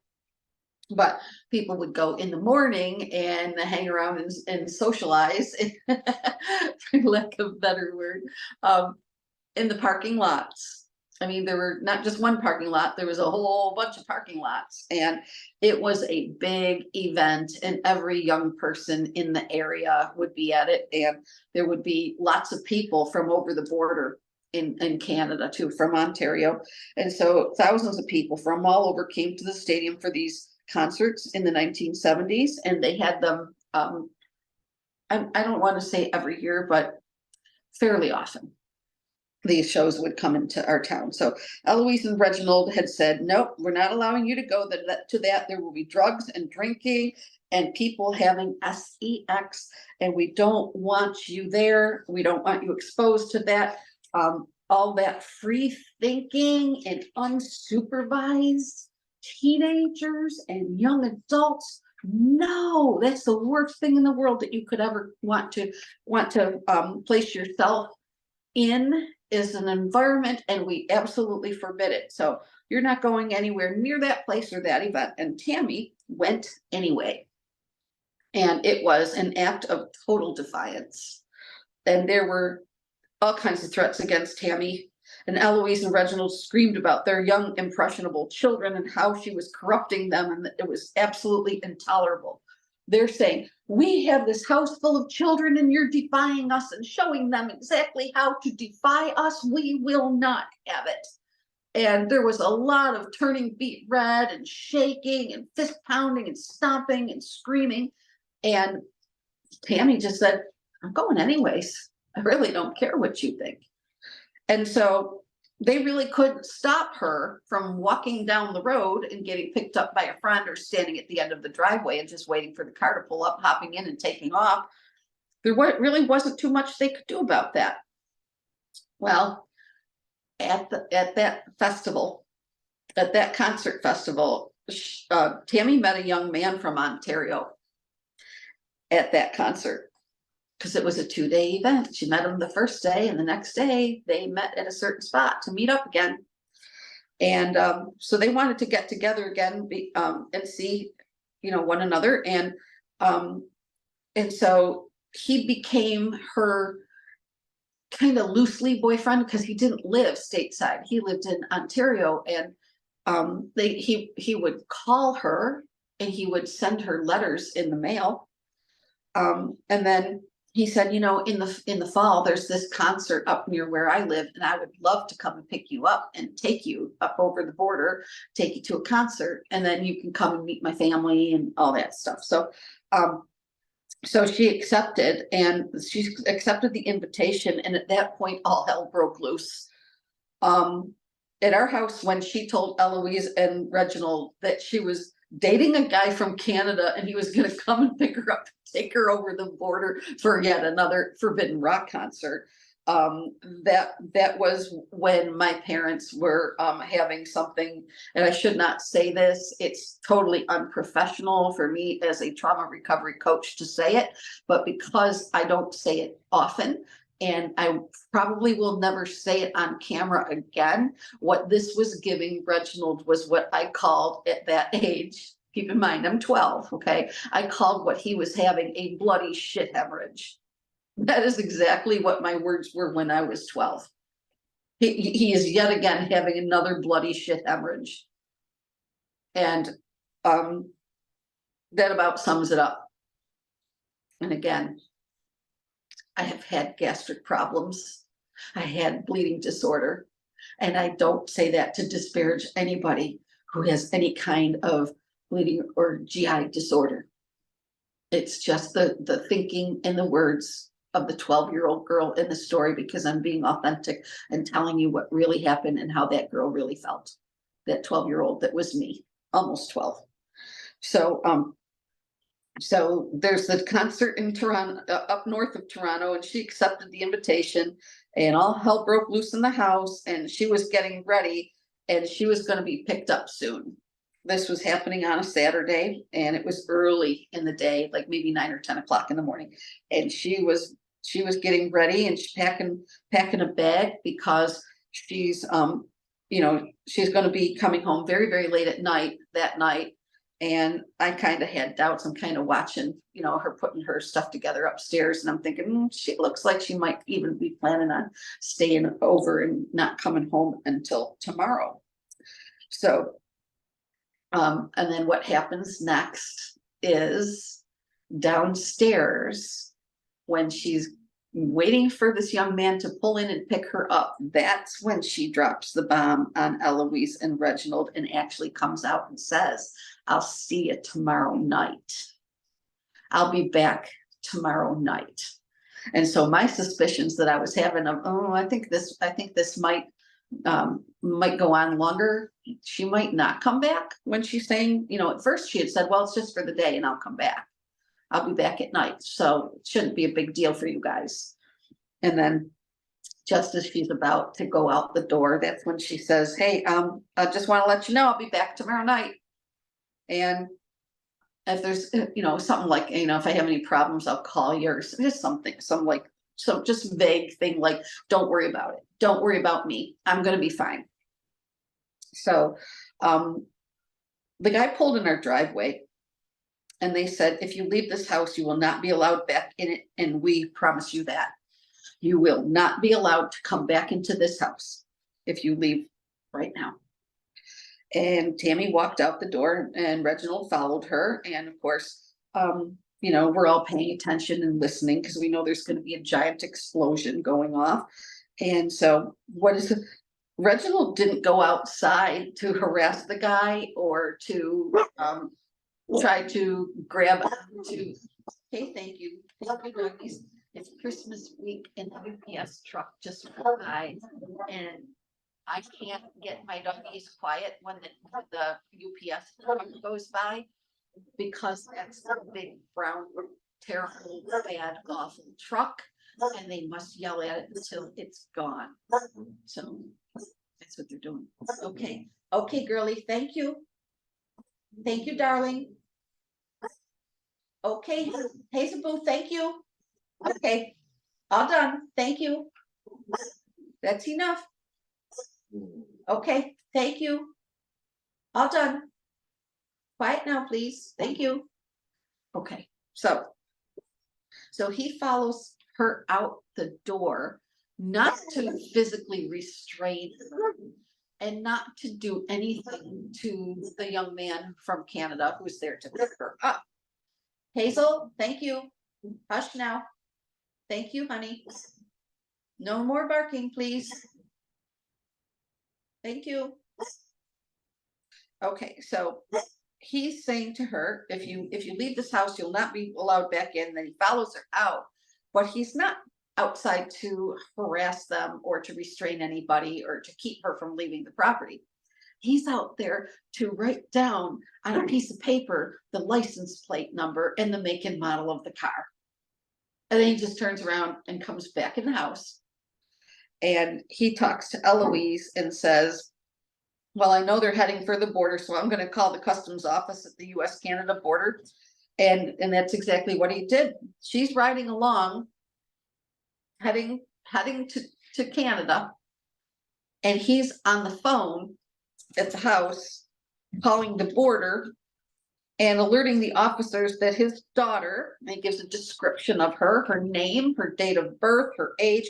But people would go in the morning and hang around and socialize, for lack of a better word, in the parking lots. I mean, there were not just one parking lot, there was a whole bunch of parking lots. And it was a big event, and every young person in the area would be at it. And there would be lots of people from over the border in Canada too, from Ontario. And so thousands of people from all over came to the stadium for these concerts in the 1970s. And they had them, I don't want to say every year, but fairly often. These shows would come into our town. So Eloise and Reginald had said, "Nope, we're not allowing you to go to that. There will be drugs and drinking and people having sex, and we don't want you there. We don't want you exposed to that. All that free thinking and unsupervised teenagers and young adults. No, that's the worst thing in the world that you could ever want to place yourself in, is an environment, and we absolutely forbid it. So you're not going anywhere near that place or that event." And Tammy went anyway. And it was an act of total defiance. And there were all kinds of threats against Tammy. And Eloise and Reginald screamed about their young, impressionable children and how she was corrupting them, and that it was absolutely intolerable. They're saying, "We have this house full of children and you're defying us and showing them exactly how to defy us. We will not have it." And there was a lot of turning beet red and shaking and fist pounding and stomping and screaming. And Tammy just said, "I'm going anyways. I really don't care what you think." And so they really couldn't stop her from walking down the road and getting picked up by a friend, or standing at the end of the driveway and just waiting for the car to pull up, hopping in and taking off. really wasn't too much they could do about that. Well, at that festival, at that concert festival, Tammy met a young man from Ontario at that concert, because it was a 2-day event. She met him the first day, and the next day they met at a certain spot to meet up again. And so they wanted to get together again, and see, one another. And so he became her kind of loosely boyfriend, because he didn't live stateside. He lived in Ontario, and he would call her, and he would send her letters in the mail. And then he said, in the fall, there's this concert up near where I live, and I would love to come and pick you up and take you up over the border, take you to a concert, and then you can come and meet my family and all that stuff. So, so she accepted the invitation, and at that point, all hell broke loose. At our house, when she told Eloise and Reginald that she was dating a guy from Canada, and he was going to come and pick her up, take her over the border for yet another Forbidden Rock concert, that was when my parents were having something. And I should not say this, it's totally unprofessional for me as a trauma recovery coach to say it, but because I don't say it often, and I probably will never say it on camera again, what this was giving Reginald was what I called at that age, keep in mind, I'm 12, okay? I called what he was having a bloody shit hemorrhage. That is exactly what my words were when I was 12. He is yet again having another bloody shit hemorrhage. And that about sums it up. And again, I have had gastric problems. I had bleeding disorder. And I don't say that to disparage anybody who has any kind of bleeding or GI disorder. It's just the thinking and the words of the 12-year-old girl in the story, because I'm being authentic and telling you what really happened and how that girl really felt. That 12-year-old that was me, almost 12. So there's the concert in Toronto, up north of Toronto, and she accepted the invitation, and all hell broke loose in the house, and she was getting ready, and she was going to be picked up soon. This was happening on a Saturday, and it was early in the day, like maybe 9 or 10 o'clock in the morning. And she was getting ready, and she's packing a bag, because she's she's going to be coming home very, very late at night that night. And I kind of had doubts. I'm kind of watching, her putting her stuff together upstairs. And I'm thinking, she looks like she might even be planning on staying over and not coming home until tomorrow. So, and then what happens next is downstairs, when she's waiting for this young man to pull in and pick her up, that's when she drops the bomb on Eloise and Reginald, and actually comes out and says, I'll see you tomorrow night. I'll be back tomorrow night. And so my suspicions that I was having of, I think this might go on longer. She might not come back, when she's saying, at first she had said, well, it's just for the day and I'll come back. I'll be back at night. So it shouldn't be a big deal for you guys. And then just as she's about to go out the door, that's when she says, hey, I just want to let you know I'll be back tomorrow night. And if there's, something like, if I have any problems, I'll call you, or just something, just vague thing like, don't worry about it. Don't worry about me. I'm going to be fine. So the guy pulled in our driveway, and they said, if you leave this house, you will not be allowed back in it. And we promise you that. You will not be allowed to come back into this house if you leave right now. And Tammy walked out the door, and Reginald followed her. And of course, we're all paying attention and listening, because we know there's going to be a giant explosion going off. And so Reginald didn't go outside to harass the guy or to try to grab to, hey, thank you. It's Christmas week, and the UPS truck just went by, and I can't get my doggies quiet when the UPS truck goes by, because that's the big brown terrible, bad, awful truck, and they must yell at it until it's gone. So that's what they're doing. Okay, okay, girly, thank you. Thank you, darling. Okay, Hazel Boo, thank you. Okay, all done. Thank you. That's enough. Okay, thank you. All done. Quiet now, please. Thank you. Okay, so he follows her out the door, not to physically restrain her and not to do anything to the young man from Canada who's there to pick her up. Hazel, thank you. Hush now. Thank you, honey. No more barking, please. Thank you. Okay, so he's saying to her, if you leave this house, you'll not be allowed back in. Then he follows her out, but he's not outside to harass them or to restrain anybody or to keep her from leaving the property. He's out there to write down on a piece of paper the license plate number and the make and model of the car. And then he just turns around and comes back in the house. And he talks to Eloise and says, well, I know they're heading for the border, so I'm going to call the customs office at the US-Canada border. And that's exactly what he did. She's riding along, heading to Canada. And he's on the phone at the house, calling the border and alerting the officers that his daughter, and he gives a description of her name, her date of birth, her age,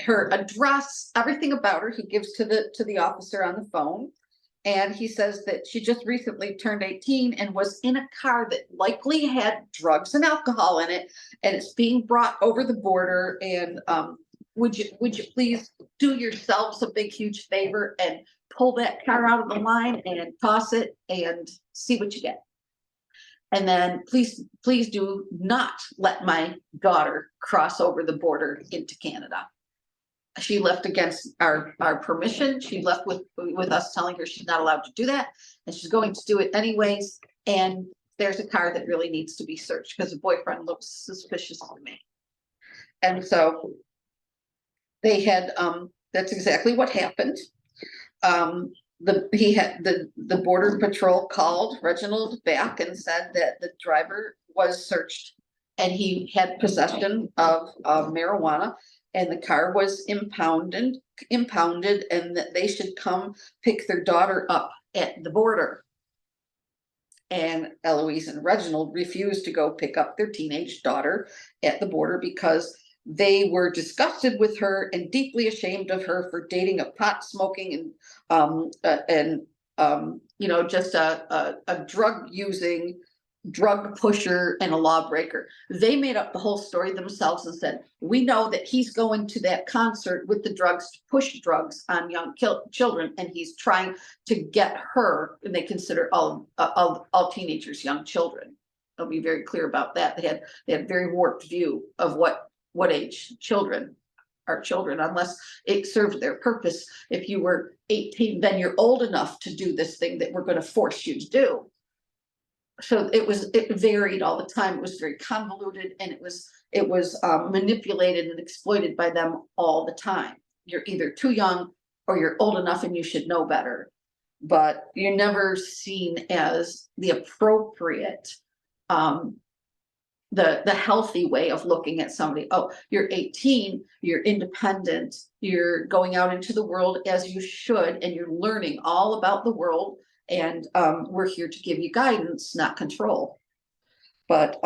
her address, everything about her he gives to the officer on the phone. And he says that she just recently turned 18 and was in a car that likely had drugs and alcohol in it, and it's being brought over the border. And would you please do yourselves a big huge favor and pull that car out of the line and toss it and see what you get. And then please do not let my daughter cross over the border into Canada. She left against our permission. She left with us telling her she's not allowed to do that, and she's going to do it anyways. And there's a car that really needs to be searched because the boyfriend looks suspicious to me. And so they had that's exactly what happened. The border patrol called Reginald back and said that the driver was searched and he had possession of marijuana, and the car was impounded, and that they should come pick their daughter up at the border. And Eloise and Reginald refused to go pick up their teenage daughter at the border because they were disgusted with her and deeply ashamed of her for dating a pot smoking and just a drug using, drug pusher and a lawbreaker. They made up the whole story themselves and said, we know that he's going to that concert with the drugs to push drugs on young children, and he's trying to get her, and they consider all teenagers young children. I'll be very clear about that. They had a very warped view of what age children are children, unless it served their purpose. If you were 18, then you're old enough to do this thing that we're going to force you to do. So it varied all the time. It was very convoluted, and it was manipulated and exploited by them all the time. You're either too young or you're old enough and you should know better, but you're never seen as the appropriate the healthy way of looking at somebody. Oh, you're 18, you're independent, you're going out into the world as you should, and you're learning all about the world, and we're here to give you guidance, not control. But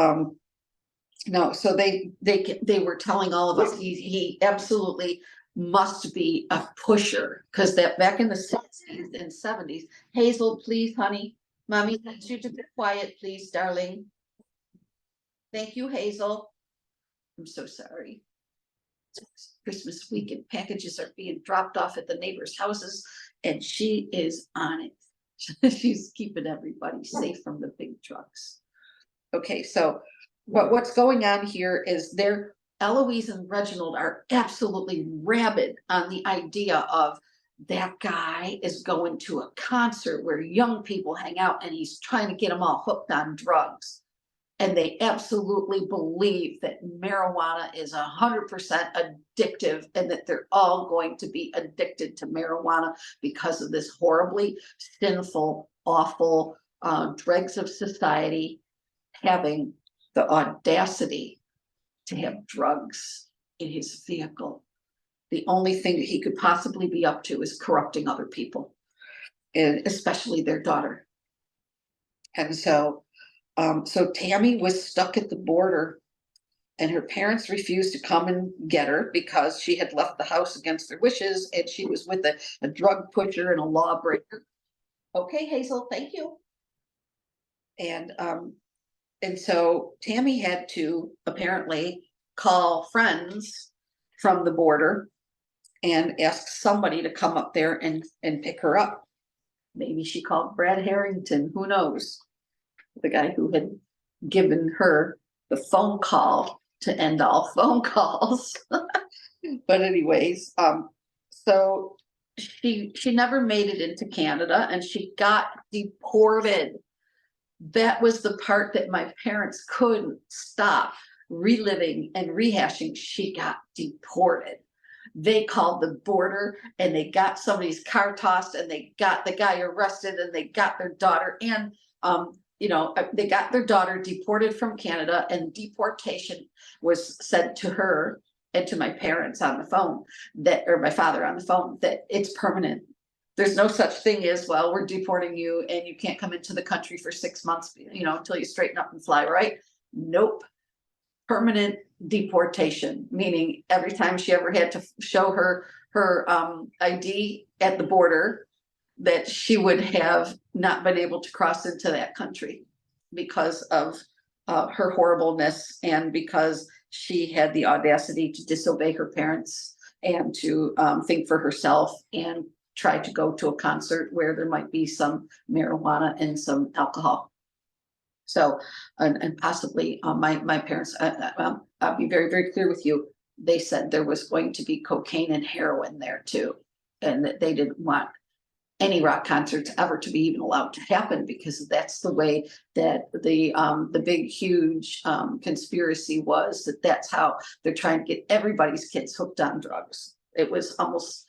no, so they were telling all of us he absolutely must be a pusher, because that back in the 60s and 70s. Hazel, please, honey, mommy wants you to be quiet, please, darling. Thank you, Hazel. I'm so sorry. It's Christmas week and packages are being dropped off at the neighbors' houses, and she is on it. She's keeping everybody safe from the big trucks. Okay, so what's going on here is Eloise and Reginald are absolutely rabid on the idea of that guy is going to a concert where young people hang out, and he's trying to get them all hooked on drugs. And they absolutely believe that marijuana is 100% addictive and that they're all going to be addicted to marijuana because of this horribly sinful, awful dregs of society having the audacity to have drugs in his vehicle. The only thing that he could possibly be up to is corrupting other people, and especially their daughter. And so Tammy was stuck at the border, and her parents refused to come and get her because she had left the house against their wishes, and she was with a drug pusher and a lawbreaker. Okay, Hazel, thank you. And so Tammy had to apparently call friends from the border and ask somebody to come up there and pick her up. Maybe she called Brad Harrington, who knows? The guy who had given her the phone call to end all phone calls. But anyways, so she never made it into Canada, and she got deported. That was the part that my parents couldn't stop reliving and rehashing. She got deported. They called the border and they got somebody's car tossed, and they got the guy arrested, and they got their daughter, and they got their daughter deported from Canada, and deportation was said to her and to my parents on the phone, or my father on the phone, that it's permanent. There's no such thing as, well, we're deporting you and you can't come into the country for 6 months, until you straighten up and fly, right? Nope. Permanent deportation, meaning every time she ever had to show her ID at the border, that she would have not been able to cross into that country because of her horribleness, and because she had the audacity to disobey her parents and to think for herself and try to go to a concert where there might be some marijuana and some alcohol. So, and possibly my parents, I'll be very, very clear with you. They said there was going to be cocaine and heroin there too, and that they didn't want any rock concerts ever to be even allowed to happen, because that's the way that the big, huge conspiracy was, that's how they're trying to get everybody's kids hooked on drugs. It was almost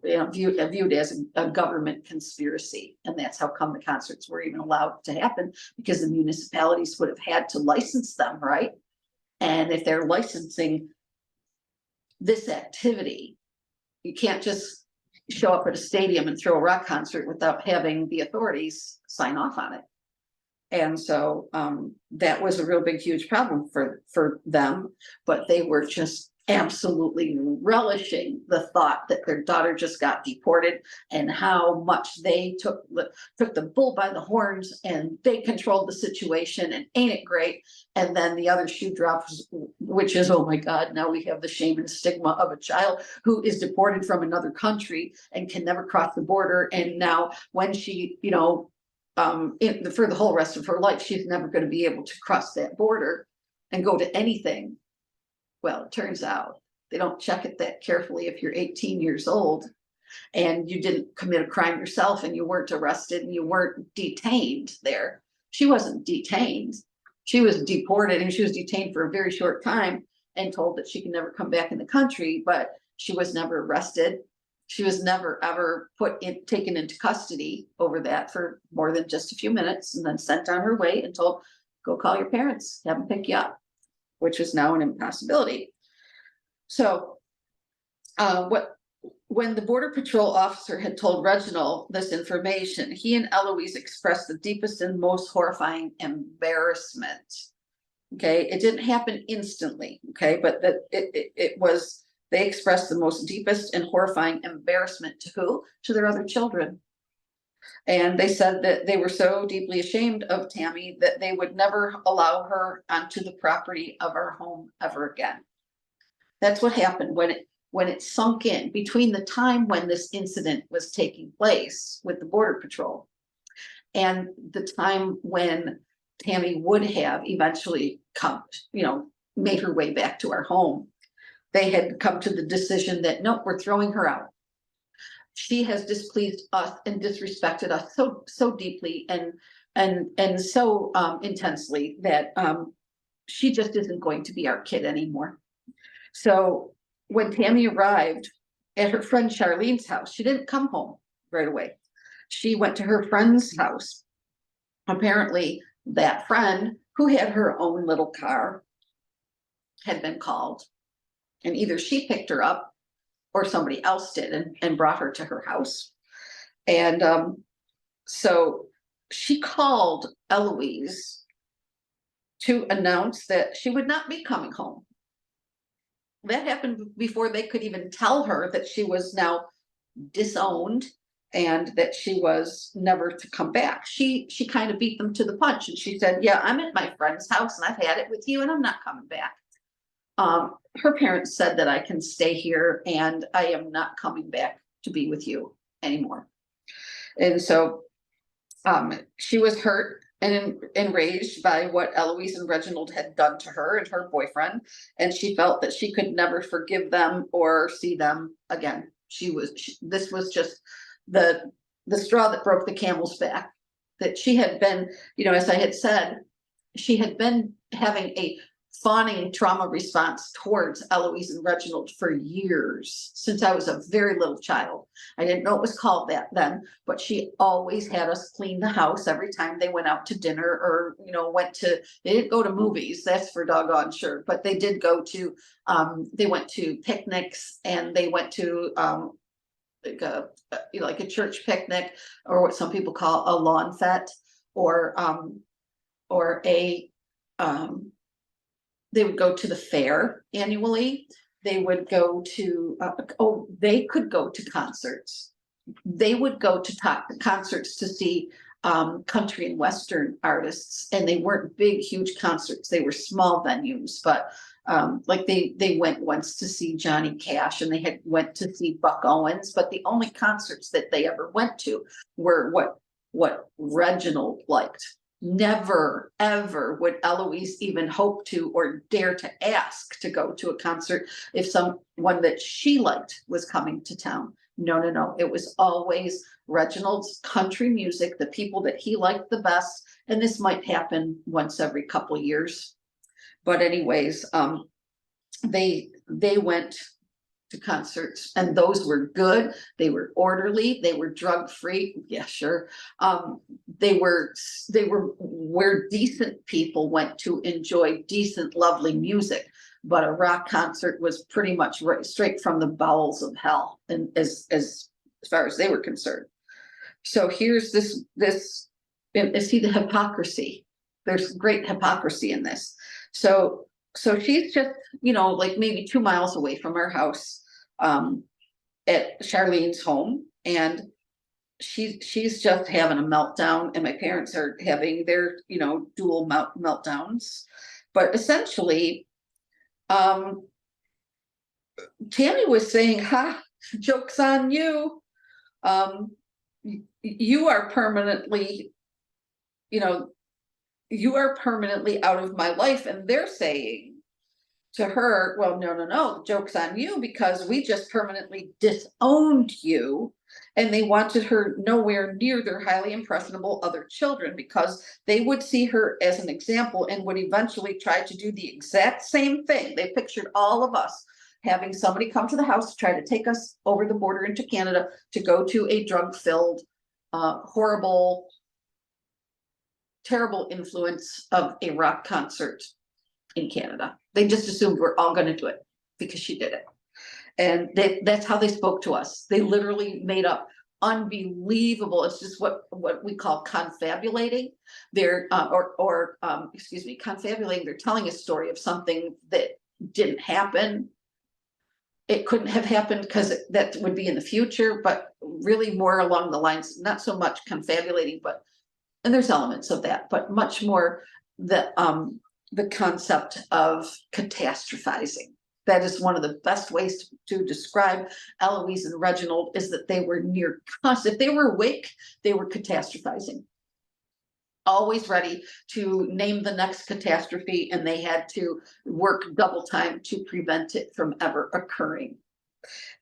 viewed as a government conspiracy, and that's how come the concerts were even allowed to happen, because the municipalities would have had to license them, right? And if they're licensing this activity, you can't just show up at a stadium and throw a rock concert without having the authorities sign off on it. And so that was a real big, huge problem for them, but they were just absolutely relishing the thought that their daughter just got deported, and how much they took the bull by the horns, and they controlled the situation, and ain't it great? And then the other shoe drops, which is, oh my God, now we have the shame and stigma of a child who is deported from another country and can never cross the border. And now when she, for the whole rest of her life, she's never going to be able to cross that border and go to anything. Well, it turns out they don't check it that carefully if you're 18 years old and you didn't commit a crime yourself, and you weren't arrested and you weren't detained there. She wasn't detained. She was deported, and she was detained for a very short time and told that she can never come back in the country, but she was never arrested. She was never ever taken into custody over that for more than just a few minutes, and then sent on her way and told, go call your parents, have them pick you up, which is now an impossibility. So when the Border Patrol officer had told Reginald this information, he and Eloise expressed the deepest and most horrifying embarrassment. Okay, it didn't happen instantly, okay, but it was, they expressed the most deepest and horrifying embarrassment to who? To their other children. And they said that they were so deeply ashamed of Tammy that they would never allow her onto the property of our home ever again. That's what happened when it sunk in between the time when this incident was taking place with the Border Patrol and the time when Tammy would have eventually come, made her way back to our home. They had come to the decision that, nope, we're throwing her out. She has displeased us and disrespected us so deeply, and and so intensely that she just isn't going to be our kid anymore. So when Tammy arrived at her friend Charlene's house, she didn't come home right away. She went to her friend's house. Apparently, that friend, who had her own little car, had been called, and either she picked her up or somebody else did and brought her to her house. And so she called Eloise to announce that she would not be coming home. That happened before they could even tell her that she was now disowned and that she was never to come back. She kind of beat them to the punch, and she said, yeah, I'm at my friend's house and I've had it with you and I'm not coming back. Her parents said that I can stay here and I am not coming back to be with you anymore. And so she was hurt and enraged by what Eloise and Reginald had done to her and her boyfriend, and she felt that she could never forgive them or see them again. This was just the straw that broke the camel's back. That she had been, as I had said, she had been having a fawning trauma response towards Eloise and Reginald for years, since I was a very little child. I didn't know it was called that then, but she always had us clean the house every time they went out to dinner or, they didn't go to movies, that's for doggone sure, but they did go to, they went to picnics, and they went to, like a church picnic, or what some people call a lawn fete, or a, they would go to the fair annually. They would go to, they could go to concerts. They would go to concerts to see country and Western artists, and they weren't big, huge concerts. They were small venues, but like they went once to see Johnny Cash, and they went to see Buck Owens, but the only concerts that they ever went to were what Reginald liked. Never, ever would Eloise even hope to or dare to ask to go to a concert if someone that she liked was coming to town. No. It was always Reginald's country music, the people that he liked the best. And this might happen once every couple of years. But anyways, they went to concerts, and those were good. They were orderly. They were drug free. Yeah, sure. They were where decent people went to enjoy decent, lovely music. But a rock concert was pretty much right straight from the bowels of hell, and as far as they were concerned. So here's this, and see the hypocrisy. There's great hypocrisy in this. So she's just, like maybe 2 miles away from our house, at Charlene's home, and she's just having a meltdown, and my parents are having their, dual meltdowns. But essentially, Tammy was saying, "Ha, joke's on you. You are permanently, you are permanently out of my life." And they're saying to her, well, no, joke's on you, because we just permanently disowned you. And they wanted her nowhere near their highly impressionable other children, because they would see her as an example and would eventually try to do the exact same thing. They pictured all of us having somebody come to the house to try to take us over the border into Canada to go to a drug-filled, horrible, terrible influence of a rock concert in Canada. They just assumed we're all going to do it because she did it. And that's how they spoke to us. They literally made up unbelievable, it's just what we call confabulating. They're confabulating. They're telling a story of something that didn't happen. It couldn't have happened because that would be in the future, but really more along the lines, not so much confabulating, but, and there's elements of that, but much more the concept of catastrophizing. That is one of the best ways to describe Eloise and Reginald, is that they were near constant. If they were awake, they were catastrophizing. Always ready to name the next catastrophe, and they had to work double time to prevent it from ever occurring.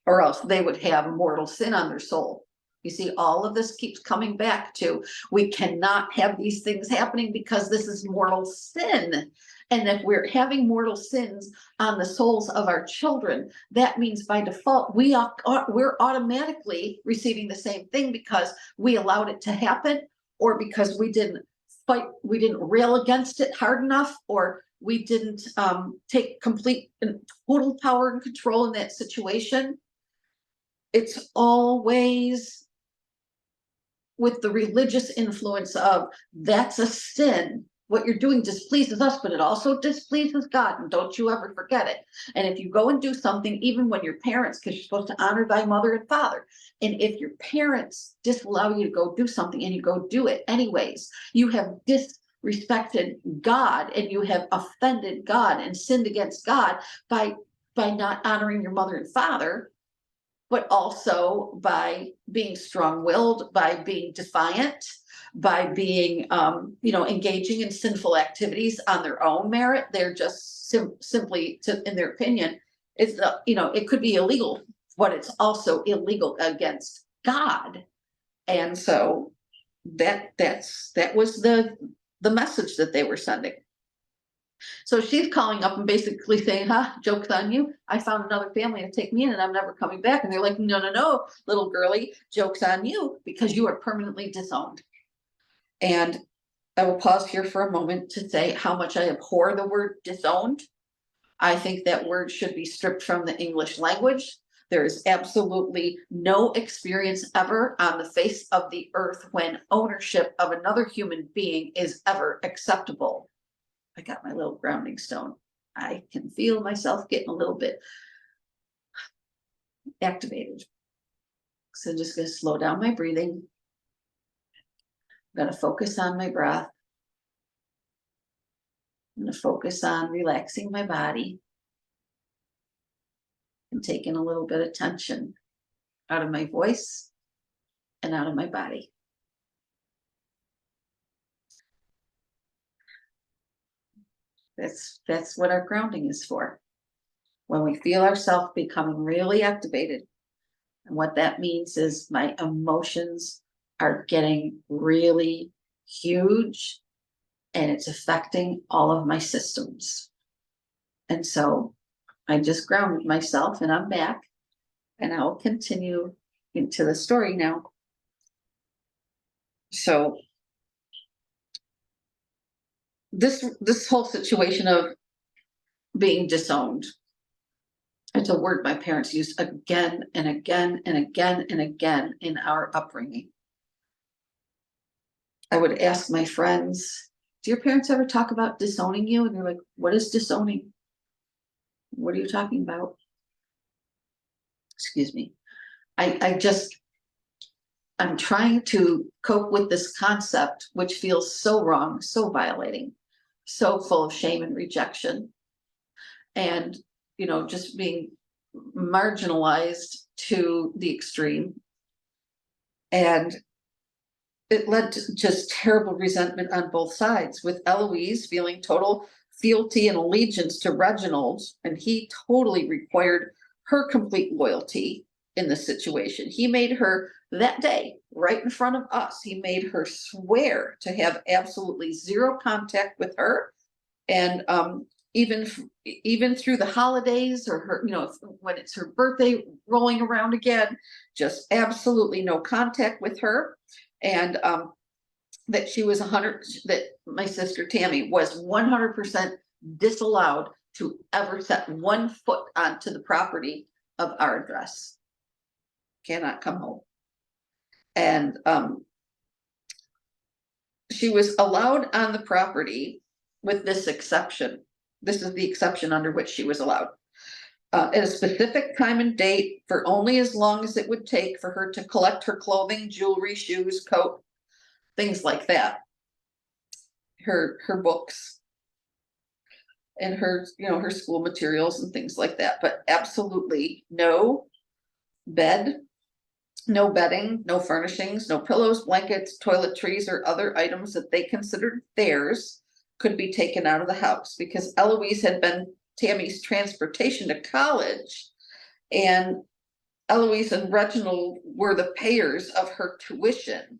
Or else they would have mortal sin on their soul. You see, all of this keeps coming back to, we cannot have these things happening because this is mortal sin. And if we're having mortal sins on the souls of our children, that means by default, we're automatically receiving the same thing because we allowed it to happen, or because we didn't fight, we didn't rail against it hard enough, or we didn't take complete and total power and control in that situation. It's always with the religious influence of, that's a sin. What you're doing displeases us, but it also displeases God, and don't you ever forget it. And if you go and do something, even when your parents, because you're supposed to honor thy mother and father, and if your parents disallow you to go do something and you go do it anyways, you have disrespected God, and you have offended God and sinned against God by not honoring your mother and father, but also by being strong-willed, by being defiant, by being, engaging in sinful activities on their own merit. They're just simply, in their opinion, it's, it could be illegal, but it's also illegal against God. And so that was the message that they were sending. So she's calling up and basically saying, joke's on you. I found another family to take me in and I'm never coming back. And they're like, no, little girly, joke's on you because you are permanently disowned. And I will pause here for a moment to say how much I abhor the word disowned. I think that word should be stripped from the English language. There is absolutely no experience ever on the face of the earth when ownership of another human being is ever acceptable. I got my little grounding stone. I can feel myself getting a little bit activated. So I'm just going to slow down my breathing. I'm going to focus on my breath. I'm going to focus on relaxing my body and taking a little bit of tension out of my voice and out of my body. That's what our grounding is for. When we feel ourselves becoming really activated, and what that means is my emotions are getting really huge and it's affecting all of my systems. And so I just grounded myself and I'm back, and I'll continue into the story now. So this whole situation of being disowned, it's a word my parents used again and again and again and again in our upbringing. I would ask my friends, do your parents ever talk about disowning you? And they're like, what is disowning? What are you talking about? Excuse me. I'm trying to cope with this concept, which feels so wrong, so violating, so full of shame and rejection. And, just being marginalized to the extreme. And it led to just terrible resentment on both sides, with Eloise feeling total fealty and allegiance to Reginald, and he totally required her complete loyalty in the situation. He made her, that day, right in front of us, he made her swear to have absolutely zero contact with her. And even through the holidays, or her, when it's her birthday rolling around again, just absolutely no contact with her. And that she was that my sister Tammy was 100% disallowed to ever set one foot onto the property of our address. Cannot come home. And she was allowed on the property with this exception. This is the exception under which she was allowed. At a specific time and date for only as long as it would take for her to collect her clothing, jewelry, shoes, coat, things like that. Her books and her, her school materials and things like that, but absolutely no bed, no bedding, no furnishings, no pillows, blankets, toiletries, or other items that they considered theirs could be taken out of the house, because Eloise had been Tammy's transportation to college, and Eloise and Reginald were the payers of her tuition,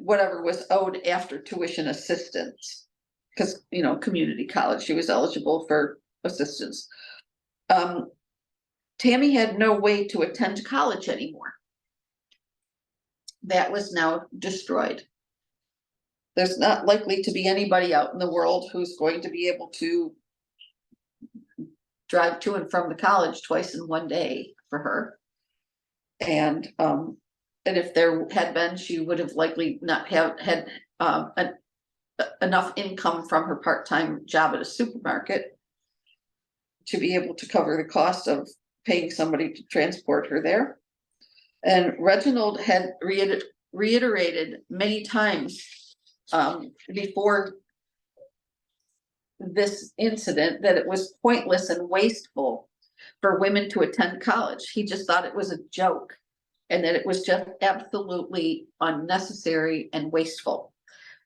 whatever was owed after tuition assistance, because, you know, community college, she was eligible for assistance. Tammy had no way to attend college anymore. That was now destroyed. There's not likely to be anybody out in the world who's going to be able to drive to and from the college twice in one day for her. And if there had been, she would have likely not had enough income from her part-time job at a supermarket to be able to cover the cost of paying somebody to transport her there. And Reginald had reiterated many times before this incident that it was pointless and wasteful for women to attend college. He just thought it was a joke and that it was just absolutely unnecessary and wasteful.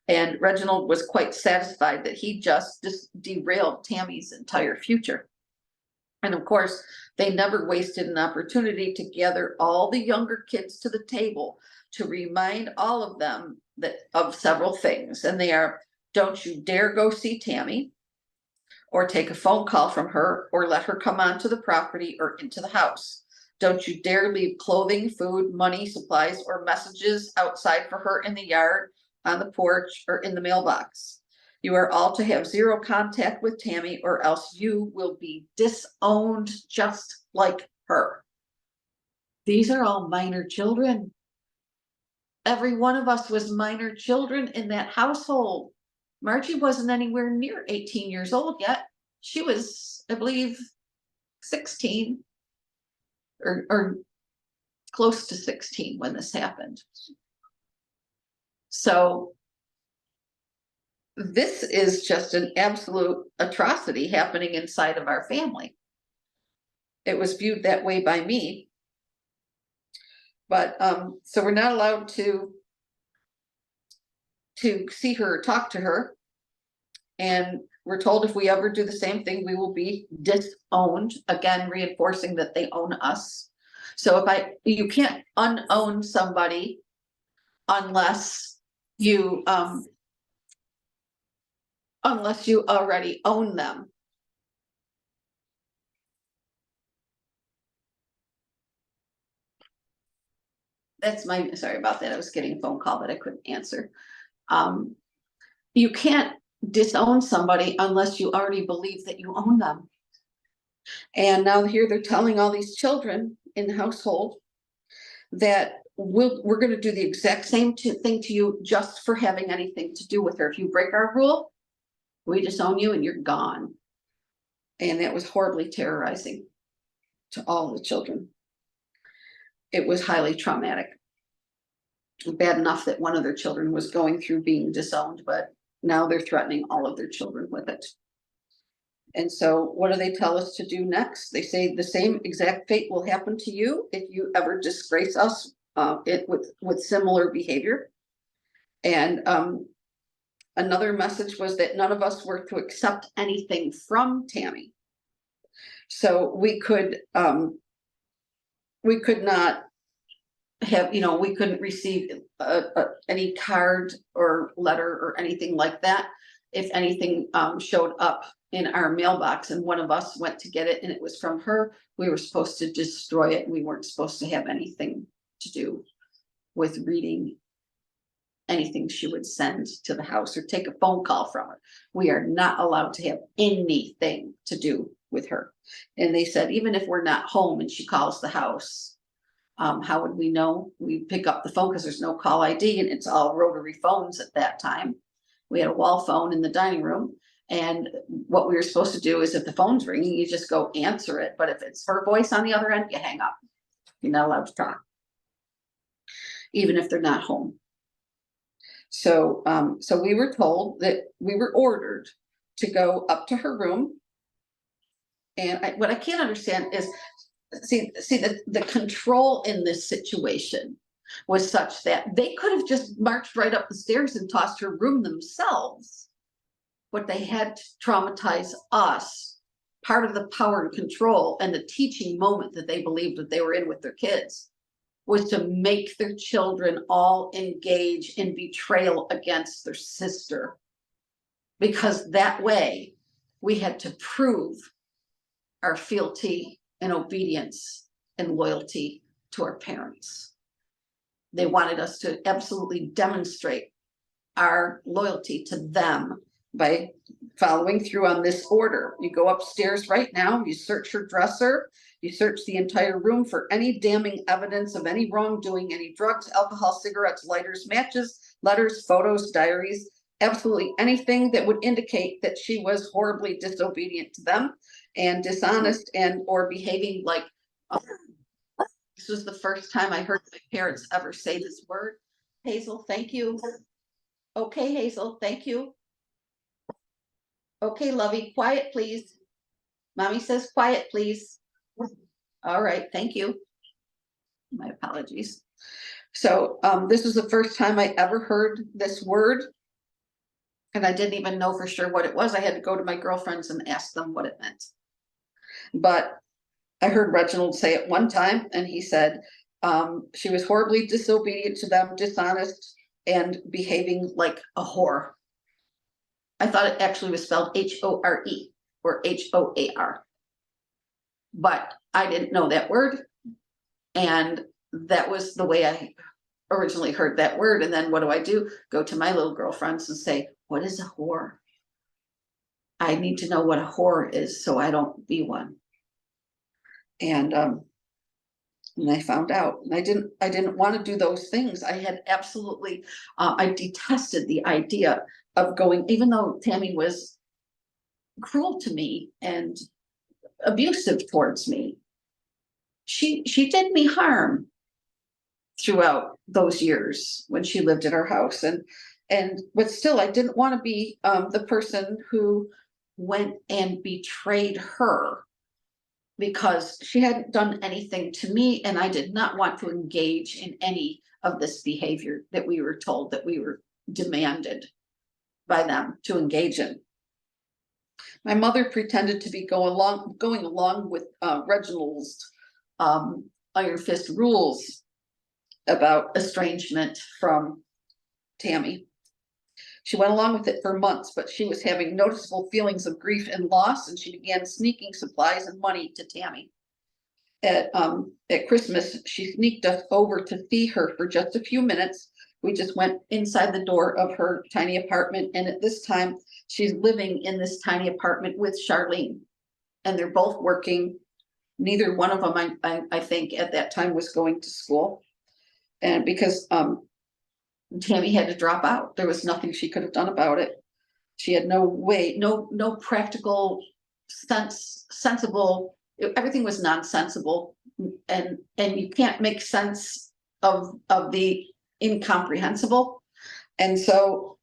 And Reginald was quite satisfied that he just derailed Tammy's entire future. And of course, they never wasted an opportunity to gather all the younger kids to the table to remind all of them of several things. And they are, don't you dare go see Tammy, or take a phone call from her, or let her come onto the property or into the house. Don't you dare leave clothing, food, money, supplies, or messages outside for her in the yard, on the porch, or in the mailbox. You are all to have zero contact with Tammy, or else you will be disowned just like her. These are all minor children. Every one of us was minor children in that household. Margie wasn't anywhere near 18 years old yet. She was, I believe, 16 or close to 16 when this happened. So this is just an absolute atrocity happening inside of our family. It was viewed that way by me. But so we're not allowed to see her or talk to her. And we're told if we ever do the same thing, we will be disowned, again, reinforcing that they own us. So you can't unown somebody unless you already own them. Sorry about that. I was getting a phone call that I couldn't answer. You can't disown somebody unless you already believe that you own them. And now here they're telling all these children in the household that we're going to do the exact same thing to you just for having anything to do with her. If you break our rule, we disown you and you're gone. And that was horribly terrorizing to all the children. It was highly traumatic. Bad enough that one of their children was going through being disowned, but now they're threatening all of their children with it. And so what do they tell us to do next? They say the same exact fate will happen to you if you ever disgrace us with similar behavior. And another message was that none of us were to accept anything from Tammy. So we could not have, we couldn't receive any card or letter or anything like that. If anything showed up in our mailbox and one of us went to get it and it was from her, we were supposed to destroy it. We weren't supposed to have anything to do with reading anything she would send to the house or take a phone call from her. We are not allowed to have anything to do with her. And they said, even if we're not home and she calls the house, how would we know? We pick up the phone because there's no call ID and it's all rotary phones at that time. We had a wall phone in the dining room. And what we were supposed to do is if the phone's ringing, you just go answer it. But if it's her voice on the other end, you hang up. You're not allowed to talk, even if they're not home. So, so we were told that we were ordered to go up to her room. And what I can't understand is, see the control in this situation was such that they could have just marched right up the stairs and tossed her room themselves. But they had to traumatize us part of the power and control and the teaching moment that they believed that they were in with their kids was to make their children all engage in betrayal against their sister. Because that way we had to prove our fealty and obedience and loyalty to our parents. They wanted us to absolutely demonstrate our loyalty to them by following through on this order. You go upstairs right now, you search her dresser, you search the entire room for any damning evidence of any wrongdoing, any drugs, alcohol, cigarettes, lighters, matches, letters, photos, diaries, absolutely anything that would indicate that she was horribly disobedient to them and dishonest and or behaving like this was the first time I heard my parents ever say this word. Hazel, thank you. Okay, Hazel, thank you. Okay, Lovey, quiet, please. Mommy says quiet, please. All right, thank you. My apologies. So this was the first time I ever heard this word. And I didn't even know for sure what it was. I had to go to my girlfriends and ask them what it meant. But I heard Reginald say it one time, and he said she was horribly disobedient to them, dishonest, and behaving like a whore. I thought it actually was spelled H-O-R-E or H-O-A-R. But I didn't know that word. And that was the way I originally heard that word. And then what do? Go to my little girlfriends and say, what is a whore? I need to know what a whore is so I don't be one. And I found out, and I didn't want to do those things. I had absolutely, I detested the idea of going, even though Tammy was cruel to me and abusive towards me. She did me harm throughout those years when she lived at our house, but still I didn't want to be the person who went and betrayed her because she hadn't done anything to me, and I did not want to engage in any of this behavior that we were told that we were demanded by them to engage in. My mother pretended to be going along with Reginald's iron fist rules about estrangement from Tammy. She went along with it for months, but she was having noticeable feelings of grief and loss, and she began sneaking supplies and money to Tammy. At Christmas, she sneaked us over to see her for just a few minutes. We just went inside the door of her tiny apartment, and at this time, she's living in this tiny apartment with Charlene, and they're both working. Neither one of them, I think, at that time was going to school, and because Tammy had to drop out. There was nothing she could have done about it. She had no way, no practical sensible. Everything was nonsensible, and you can't make sense of the incomprehensible. And so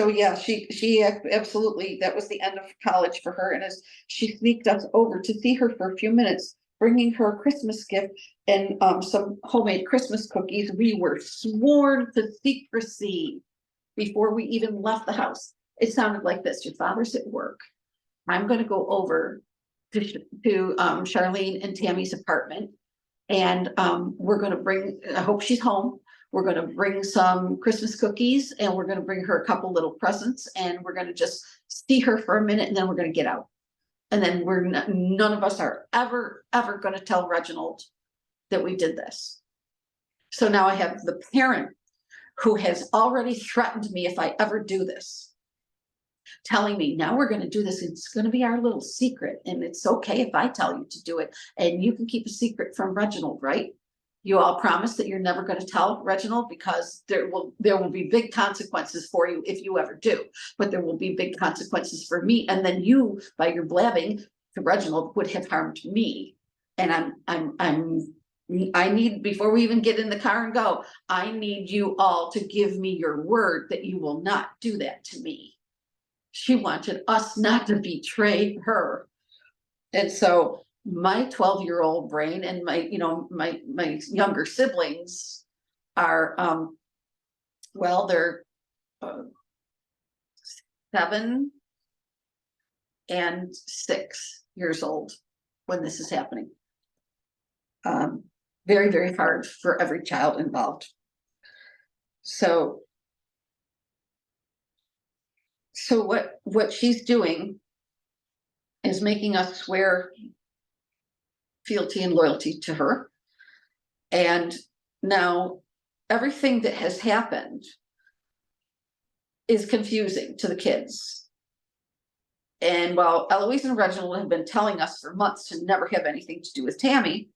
yeah, she absolutely, that was the end of college for her. And as she sneaked us over to see her for a few minutes, bringing her a Christmas gift and some homemade Christmas cookies, we were sworn to secrecy before we even left the house. It sounded like this: your father's at work. I'm going to go over to Charlene and Tammy's apartment, and we're going to bring, I hope she's home. We're going to bring some Christmas cookies, and we're going to bring her a couple little presents, and we're going to just see her for a minute, and then we're going to get out. And then none of us are ever going to tell Reginald that we did this. So now I have the parent who has already threatened me if I ever do this, telling me, now we're going to do this. It's going to be our little secret. And it's okay if I tell you to do it. And you can keep a secret from Reginald, right? You all promise that you're never going to tell Reginald, because there will be big consequences for you if you ever do, but there will be big consequences for me. And then you, by your blabbing to Reginald, would have harmed me. And I need, before we even get in the car and go, I need you all to give me your word that you will not do that to me. She wanted us not to betray her. And so my 12-year-old brain and my younger siblings are, well, they're 7, and 6 years old when this is happening. Very, very hard for every child involved. So what she's doing is making us swear fealty and loyalty to her. And now everything that has happened is confusing to the kids. And while Eloise and Reginald have been telling us for months to never have anything to do with Tammy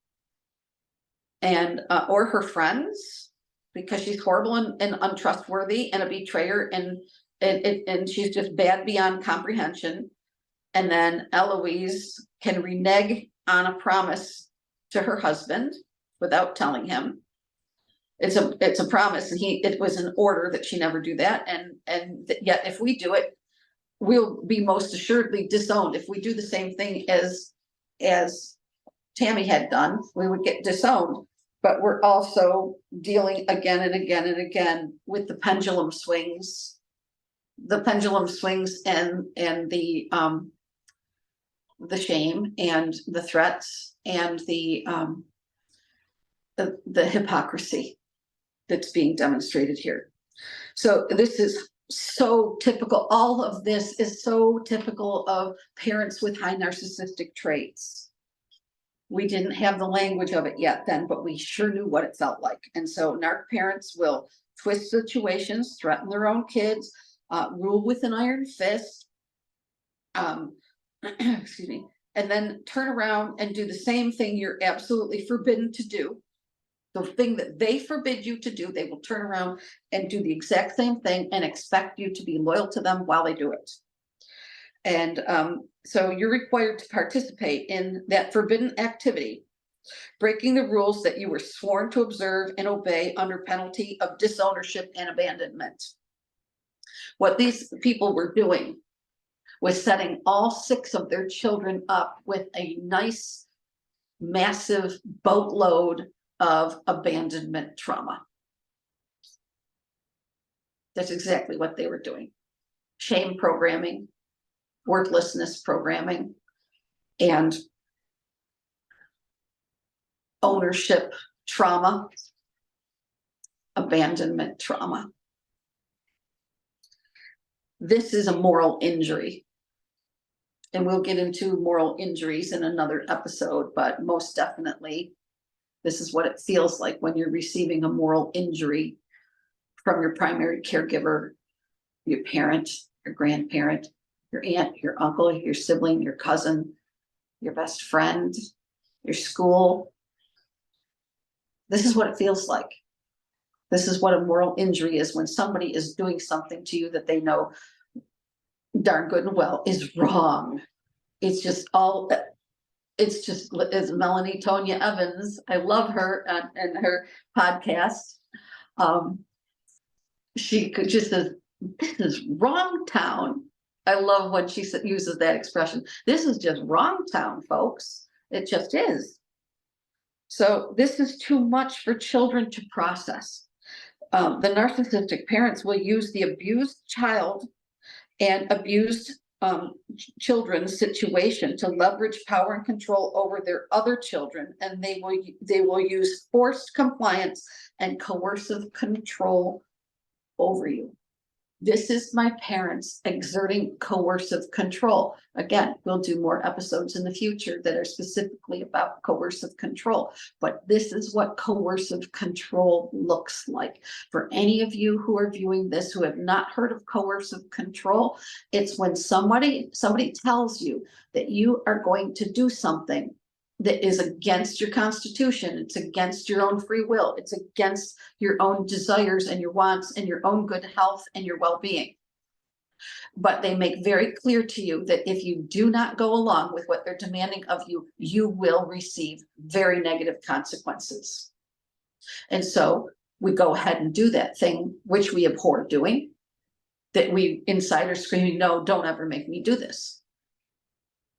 and or her friends, because she's horrible and untrustworthy and a betrayer, and she's just bad beyond comprehension. And then Eloise can renege on a promise to her husband without telling him. It's a promise, and it was an order that she never do that. And yet if we do it, we'll be most assuredly disowned. If we do the same thing as Tammy had done, we would get disowned. But we're also dealing again and again and again with the pendulum swings, and the shame and the threats and the hypocrisy that's being demonstrated here. So this is so typical. All of this is so typical of parents with high narcissistic traits. We didn't have the language of it yet then, but we sure knew what it felt like. And so narc parents will twist situations, threaten their own kids, rule with an iron fist, excuse me, and then turn around and do the same thing you're absolutely forbidden to do. The thing that they forbid you to do, they will turn around and do the exact same thing and expect you to be loyal to them while they do it. And so you're required to participate in that forbidden activity, breaking the rules that you were sworn to observe and obey under penalty of disownership and abandonment. What these people were doing was setting all 6 of their children up with a nice, massive boatload of abandonment trauma. That's exactly what they were doing. Shame programming, worthlessness programming, and ownership trauma, abandonment trauma. This is a moral injury. And we'll get into moral injuries in another episode, but most definitely, this is what it feels like when you're receiving a moral injury from your primary caregiver, your parent, your grandparent, your aunt, your uncle, your sibling, your cousin, your best friend, your school. This is what it feels like. This is what a moral injury is, when somebody is doing something to you that they know darn good and well is wrong. It's just as Melanie Tonya Evans, I love her and her podcast. She could just says, "This is wrong town." I love when she uses that expression. This is just wrong town, folks. It just is. So this is too much for children to process. The narcissistic parents will use the abused child and abused children's situation to leverage power and control over their other children, and they will use forced compliance and coercive control over you. This is my parents exerting coercive control. Again, we'll do more episodes in the future that are specifically about coercive control, but this is what coercive control looks like. For any of you who are viewing this who have not heard of coercive control, it's when somebody tells you that you are going to do something that is against your constitution, it's against your own free will, it's against your own desires and your wants and your own good health and your well-being. But they make very clear to you that if you do not go along with what they're demanding of you, you will receive very negative consequences. And so we go ahead and do that thing which we abhor doing, that we inside are screaming, "No, don't ever make me do this."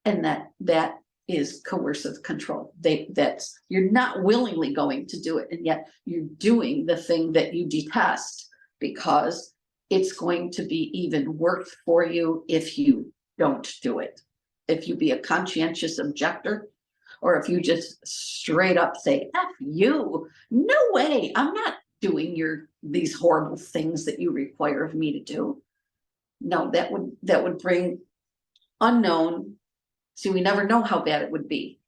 And that is coercive control. You're not willingly going to do it, and yet you're doing the thing that you detest because it's going to be even worse for you if you don't do it. if you be a conscientious objector, or if you just straight up say, F you, no way, I'm not doing these horrible things that you require of me to do. No, that would bring unknown. See, we never know how bad it would be.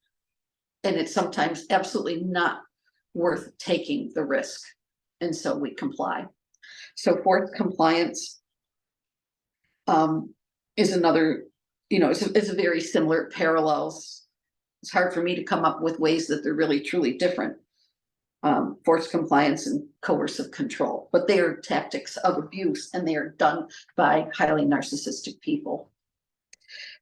And it's sometimes absolutely not worth taking the risk. And so we comply. So forced compliance is another, it's a very similar parallels. It's hard for me to come up with ways that they're really truly different. Forced compliance and coercive control, but they are tactics of abuse, and they are done by highly narcissistic people.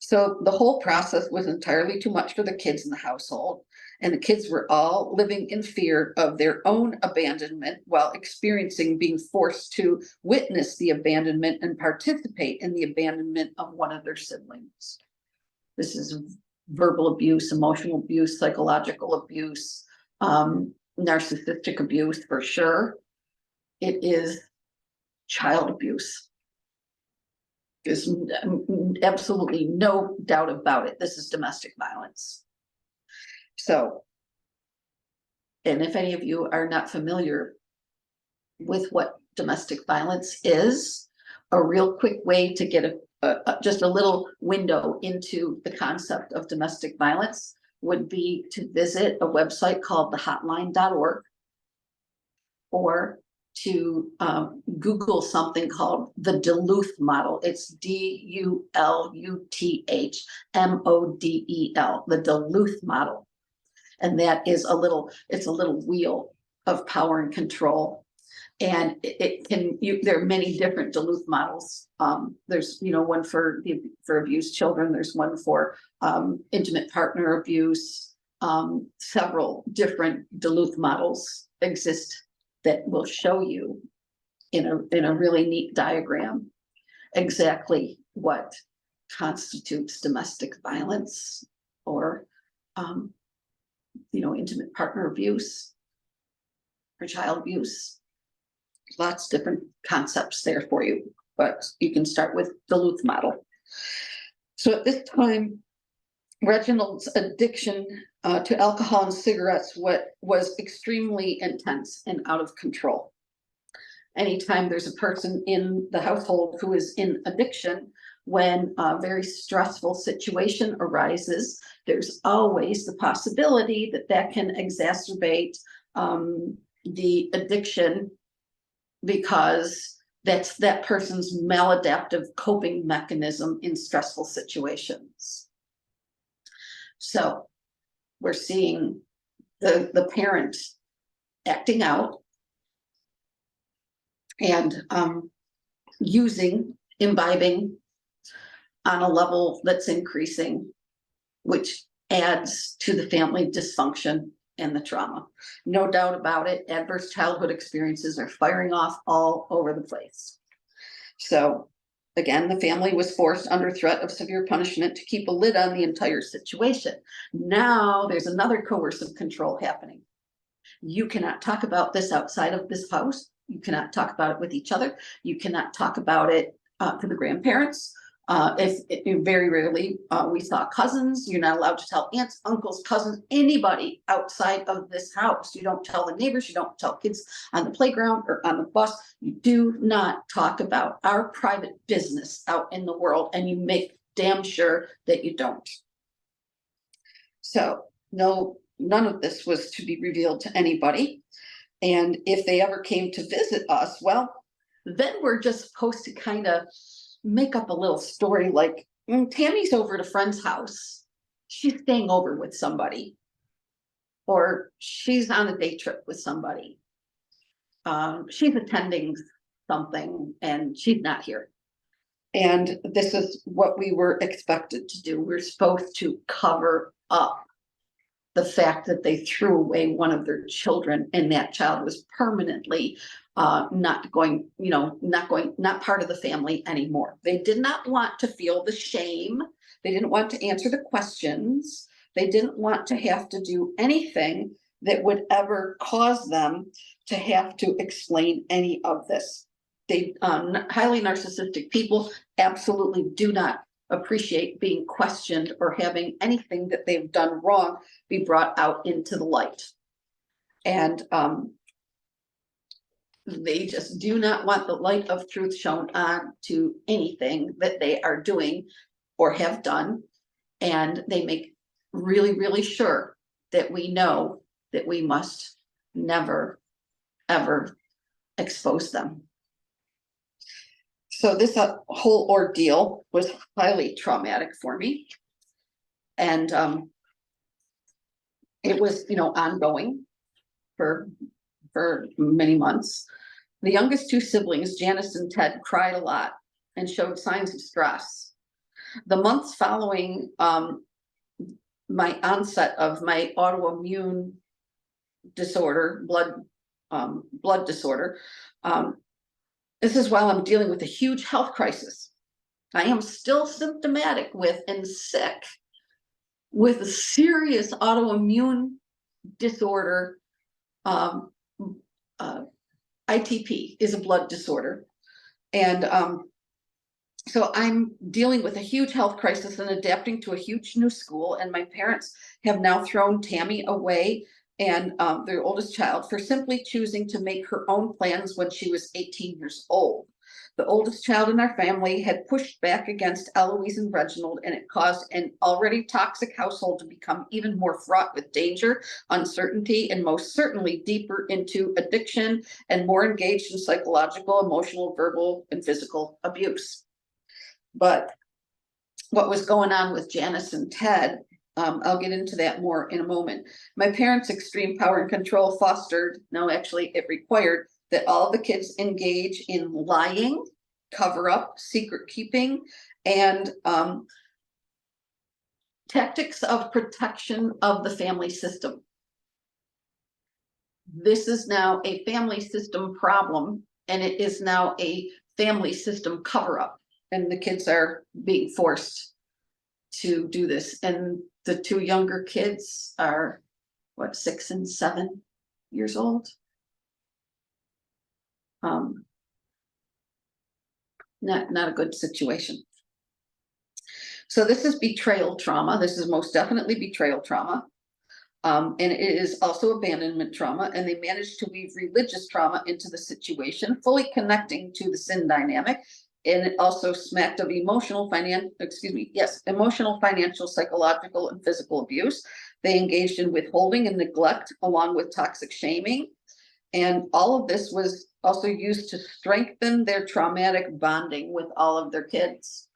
So the whole process was entirely too much for the kids in the household, and the kids were all living in fear of their own abandonment while experiencing being forced to witness the abandonment and participate in the abandonment of one of their siblings. This is verbal abuse, emotional abuse, psychological abuse, narcissistic abuse for sure. It is child abuse. There's absolutely no doubt about it. This is domestic violence. So, and if any of you are not familiar with what domestic violence is, a real quick way to get just a little window into the concept of domestic violence would be to visit a website called thehotline.org, or to Google something called the Duluth model. It's DULUTHMODEL, the Duluth model. And that is it's a little wheel of power and control. And there are many different Duluth models. There's, one for abused children. There's one for intimate partner abuse. Several different Duluth models exist that will show you in a really neat diagram exactly what constitutes domestic violence, or intimate partner abuse or child abuse. Lots of different concepts there for you, but you can start with Duluth model. So at this time, Reginald's addiction to alcohol and cigarettes was extremely intense and out of control. Anytime there's a person in the household who is in addiction, when a very stressful situation arises, there's always the possibility that can exacerbate the addiction, because that's that person's maladaptive coping mechanism in stressful situations. So we're seeing the parent acting out and imbibing on a level that's increasing, which adds to the family dysfunction and the trauma. No doubt about it, adverse childhood experiences are firing off all over the place. So again, the family was forced under threat of severe punishment to keep a lid on the entire situation. Now there's another coercive control happening. You cannot talk about this outside of this house. You cannot talk about it with each other. You cannot talk about it to the grandparents. Very rarely we saw cousins. You're not allowed to tell aunts, uncles, cousins, anybody outside of this house. You don't tell the neighbors. You don't tell kids on the playground or on the bus. You do not talk about our private business out in the world, and you make damn sure that you don't. So no, none of this was to be revealed to anybody. And if they ever came to visit us, well, then we're just supposed to kind of make up a little story like, Tammy's over at a friend's house. She's staying over with somebody. Or she's on a day trip with somebody. She's attending something and she's not here. And this is what we were expected to do. We're supposed to cover up the fact that they threw away one of their children, and that child was permanently not part of the family anymore. They did not want to feel the shame. They didn't want to answer the questions. They didn't want to have to do anything that would ever cause them to have to explain any of this. They highly narcissistic people absolutely do not appreciate being questioned or having anything that they've done wrong be brought out into the light. And they just do not want the light of truth shown on to anything that they are doing or have done. And they make really, really sure that we know that we must never, ever expose them. So this whole ordeal was highly traumatic for me. And it was, ongoing for many months. The youngest two siblings, Janice and Ted, cried a lot and showed signs of stress. The months following my onset of my autoimmune disorder, blood disorder, this is while I'm dealing with a huge health crisis. I am still symptomatic with and sick with a serious autoimmune disorder. ITP is a blood disorder. And so I'm dealing with a huge health crisis and adapting to a huge new school. And my parents have now thrown Tammy away, and their oldest child, for simply choosing to make her own plans when she was 18 years old. The oldest child in our family had pushed back against Eloise and Reginald, and it caused an already toxic household to become even more fraught with danger, uncertainty, and most certainly deeper into addiction and more engaged in psychological, emotional, verbal, and physical abuse. But what was going on with Janice and Ted, I'll get into that more in a moment. My parents' extreme power and control it required that all the kids engage in lying, cover up, secret keeping, and tactics of protection of the family system. This is now a family system problem, and it is now a family system cover up, and the kids are being forced to do this. And the two younger kids are, 6 and 7 years old. Not a good situation. So this is betrayal trauma. This is most definitely betrayal trauma. And it is also abandonment trauma. And they managed to weave religious trauma into the situation, fully connecting to the sin dynamic. And it also smacked of emotional, financial, psychological, and physical abuse. They engaged in withholding and neglect, along with toxic shaming. And all of this was also used to strengthen their traumatic bonding with all of their kids.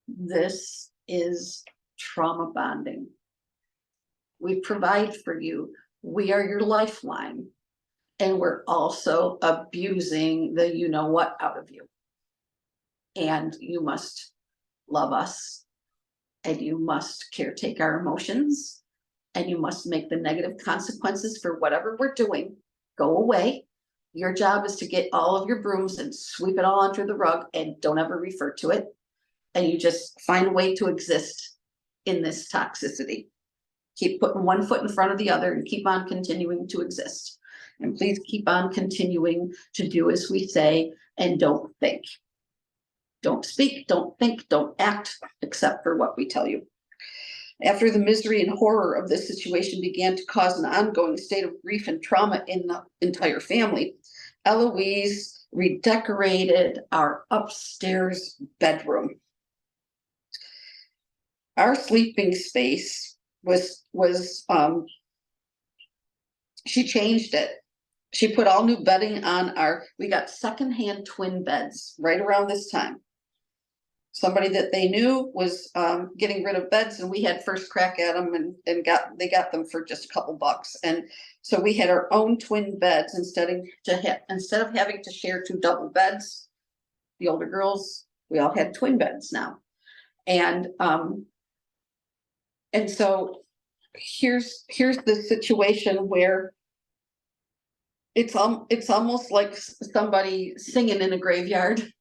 This is trauma bonding. We provide for you. We are your lifeline. And we're also abusing the you-know-what out of you. And you must love us. And you must caretake our emotions. And you must make the negative consequences for whatever we're doing go away. Your job is to get all of your brooms and sweep it all under the rug and don't ever refer to it. And you just find a way to exist in this toxicity. Keep putting one foot in front of the other and keep on continuing to exist. And please keep on continuing to do as we say and don't think. Don't speak, don't think, don't act, except for what we tell you. After the misery and horror of this situation began to cause an ongoing state of grief and trauma in the entire family, Eloise redecorated our upstairs bedroom. Our sleeping space she changed it. She put all new bedding on we got secondhand twin beds right around this time. Somebody that they knew was getting rid of beds, and we had first crack at them, and they got them for just a couple bucks. And so we had our own twin beds instead of having to share 2 double beds. The older girls, we all had twin beds now. And so here's the situation where it's almost like somebody singing in a graveyard.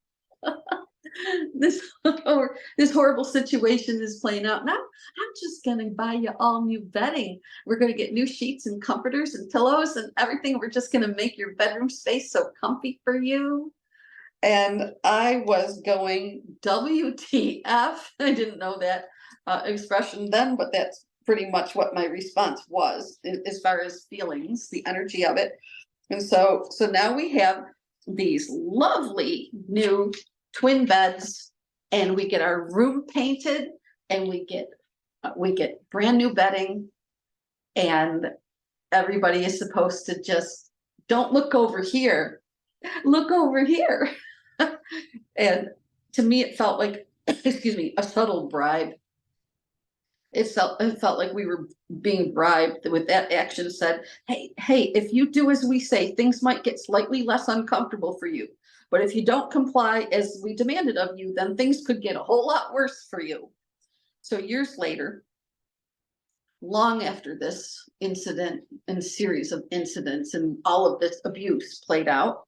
This horrible situation is playing out. Now I'm just gonna buy you all new bedding. We're gonna get new sheets and comforters and pillows and everything. We're just gonna make your bedroom space so comfy for you. And I was going, WTF? I didn't know that expression then, but that's pretty much what my response was as far as feelings, the energy of it. And so now we have these lovely new twin beds, and we get our room painted, and we get brand new bedding, and everybody is supposed to just don't look over here, look over here. And to me, it felt like, excuse me, a subtle bribe. It felt like we were being bribed with that action. Said, hey, if you do as we say, things might get slightly less uncomfortable for you. But if you don't comply as we demanded of you, then things could get a whole lot worse for you. So years later, long after this incident and series of incidents and all of this abuse played out,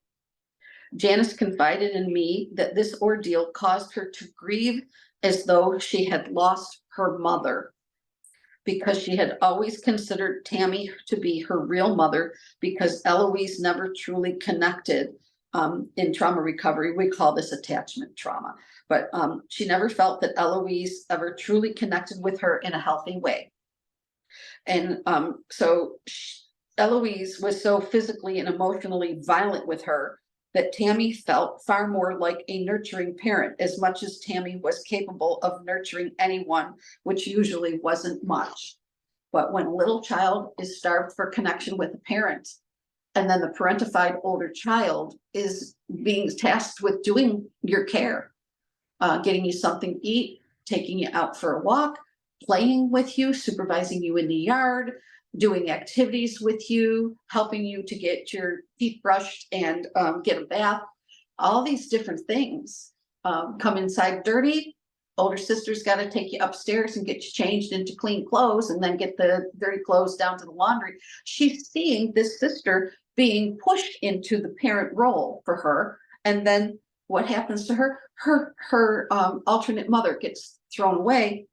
Janice confided in me that this ordeal caused her to grieve as though she had lost her mother, because she had always considered Tammy to be her real mother, because Eloise never truly connected. In trauma recovery, we call this attachment trauma, but she never felt that Eloise ever truly connected with her in a healthy way. And so Eloise was so physically and emotionally violent with her that Tammy felt far more like a nurturing parent, as much as Tammy was capable of nurturing anyone, which usually wasn't much. But when a little child is starved for connection with a parent, and then the parentified older child is being tasked with doing your care, getting you something to eat, taking you out for a walk, playing with you, supervising you in the yard, doing activities with you, helping you to get your teeth brushed and get a bath, all these different things come inside dirty. Older sister's got to take you upstairs and get you changed into clean clothes, and then get the dirty clothes down to the laundry. She's seeing this sister being pushed into the parent role for her. And then what happens to her? Her alternate mother gets thrown away.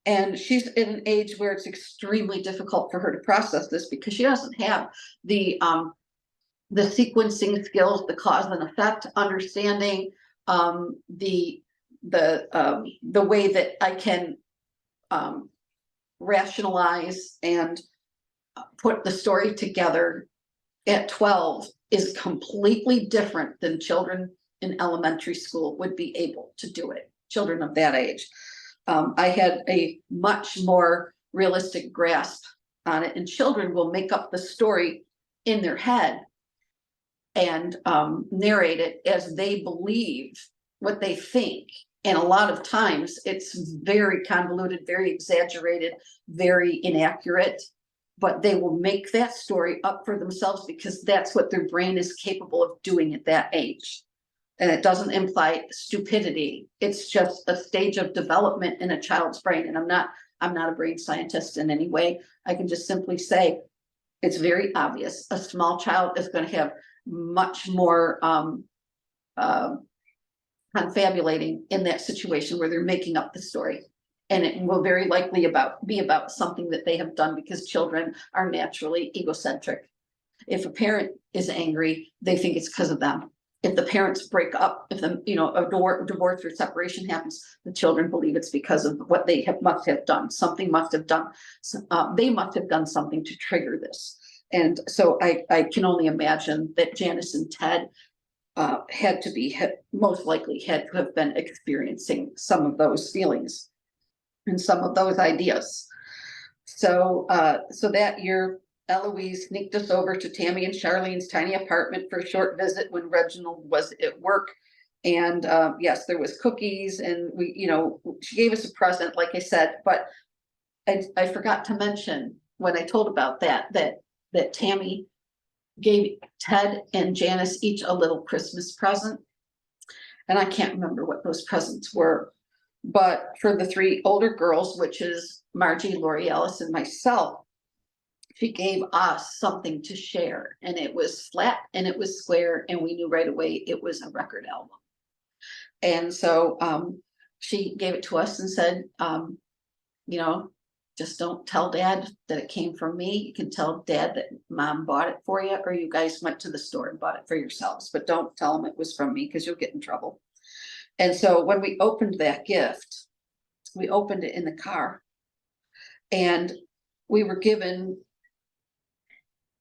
And she's in an age where it's extremely difficult for her to process this, because she doesn't have the sequencing skills, the cause and effect understanding, the way that I can rationalize and put the story together at 12 is completely different than children in elementary school would be able to do it. Children of that age. I had a much more realistic grasp on it, and children will make up the story in their head and narrate it as they believe what they think. And a lot of times it's very convoluted, very exaggerated, very inaccurate, but they will make that story up for themselves because that's what their brain is capable of doing at that age. And it doesn't imply stupidity. It's just a stage of development in a child's brain. And I'm not a brain scientist in any way. I can just simply say it's very obvious. A small child is going to have much more confabulating in that situation where they're making up the story. And it will very likely be about something that they have done, because children are naturally egocentric. If a parent is angry, they think it's because of them. If the parents break up, if a divorce or separation happens, the children believe it's because of what they must have done. Something must have done. They must have done something to trigger this. And so I can only imagine that Janice and Ted most likely had to have been experiencing some of those feelings and some of those ideas. So that year, Eloise sneaked us over to Tammy and Charlene's tiny apartment for a short visit when Reginald was at work. And yes, there was cookies, and she gave us a present, like I said, but I forgot to mention when I told about that Tammy gave Ted and Janice each a little Christmas present. And I can't remember what those presents were, but for the three older girls, which is Margie, Lori Ellis, and myself, she gave us something to share, and it was flat and it was square, and we knew right away it was a record album. And so she gave it to us and said, Just don't tell dad that it came from me. You can tell dad that mom bought it for you, or you guys went to the store and bought it for yourselves, but don't tell him it was from me because you'll get in trouble. And so when we opened that gift, we opened it in the car, and we were given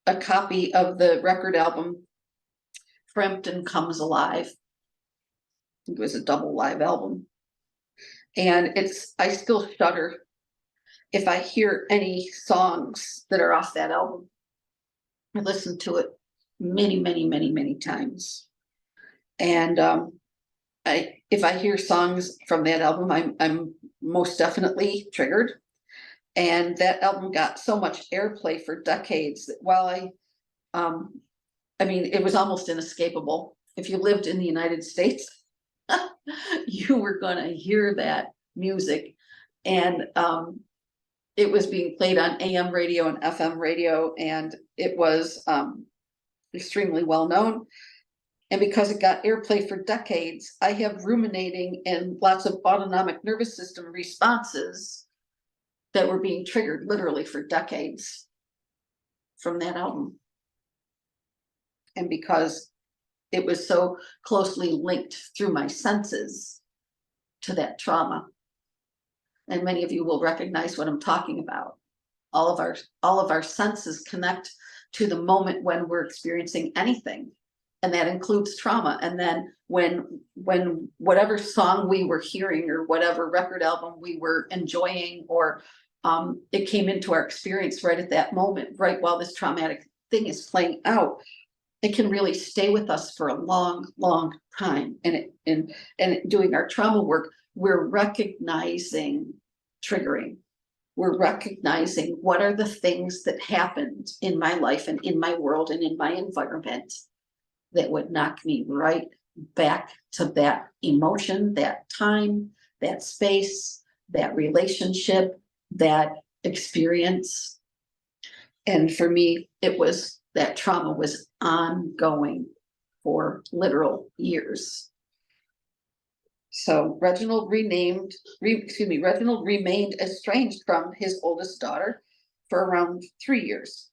a copy of the record album Frampton Comes Alive. It was a double live album. And I still shudder if I hear any songs that are off that album. I listened to it many, many, many, many times. And if I hear songs from that album, I'm most definitely triggered. And that album got so much airplay for decades that while I mean, it was almost inescapable. If you lived in the United States, you were going to hear that music. And it was being played on AM radio and FM radio, and it was extremely well known. And because it got airplay for decades, I have ruminating and lots of autonomic nervous system responses that were being triggered literally for decades from that album. And because it was so closely linked through my senses to that trauma. And many of you will recognize what I'm talking about. All of our senses connect to the moment when we're experiencing anything. And that includes trauma. And then when whatever song we were hearing or whatever record album we were enjoying, or it came into our experience right at that moment, right while this traumatic thing is playing out, it can really stay with us for a long, long time. And doing our trauma work, we're recognizing triggering. We're recognizing what are the things that happened in my life and in my world and in my environment that would knock me right back to that emotion, that time, that space, that relationship, that experience. And for me, it was that trauma was ongoing for literal years. So Reginald remained estranged from his oldest daughter for around 3 years.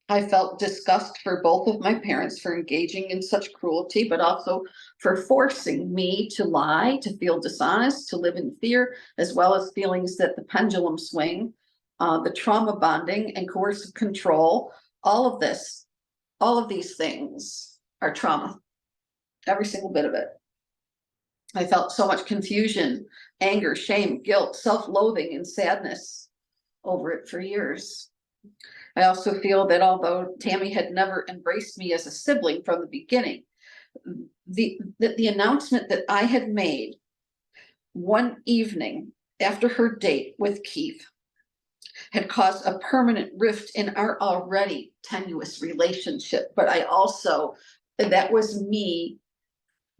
I felt disgust for both of my parents for engaging in such cruelty, but also for forcing me to lie, to feel dishonest, to live in fear, as well as feelings that the pendulum swing, the trauma bonding and coercive control, all of these things are trauma, every single bit of it. I felt so much confusion, anger, shame, guilt, self-loathing, and sadness over it for years. I also feel that although Tammy had never embraced me as a sibling from the beginning, the announcement that I had made one evening after her date with Keith had caused a permanent rift in our already tenuous relationship. But that was me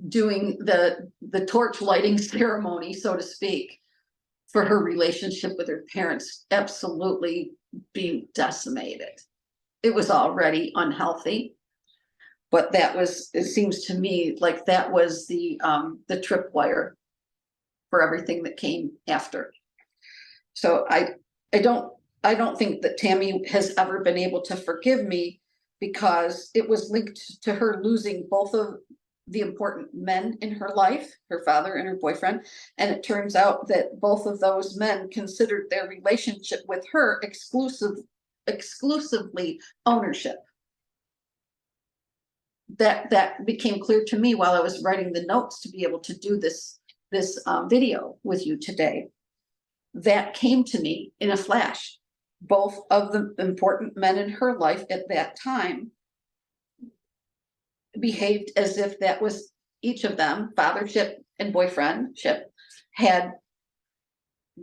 doing the torch lighting ceremony, so to speak, for her relationship with her parents absolutely being decimated. It was already unhealthy, but it seems to me like that was the tripwire for everything that came after. So I don't think that Tammy has ever been able to forgive me, because it was linked to her losing both of the important men in her life, her father and her boyfriend. And it turns out that both of those men considered their relationship with her exclusively ownership. That became clear to me while I was writing the notes to be able to do this video with you today. That came to me in a flash. Both of the important men in her life at that time behaved as if that was each of them, fathership and boyfriendship, had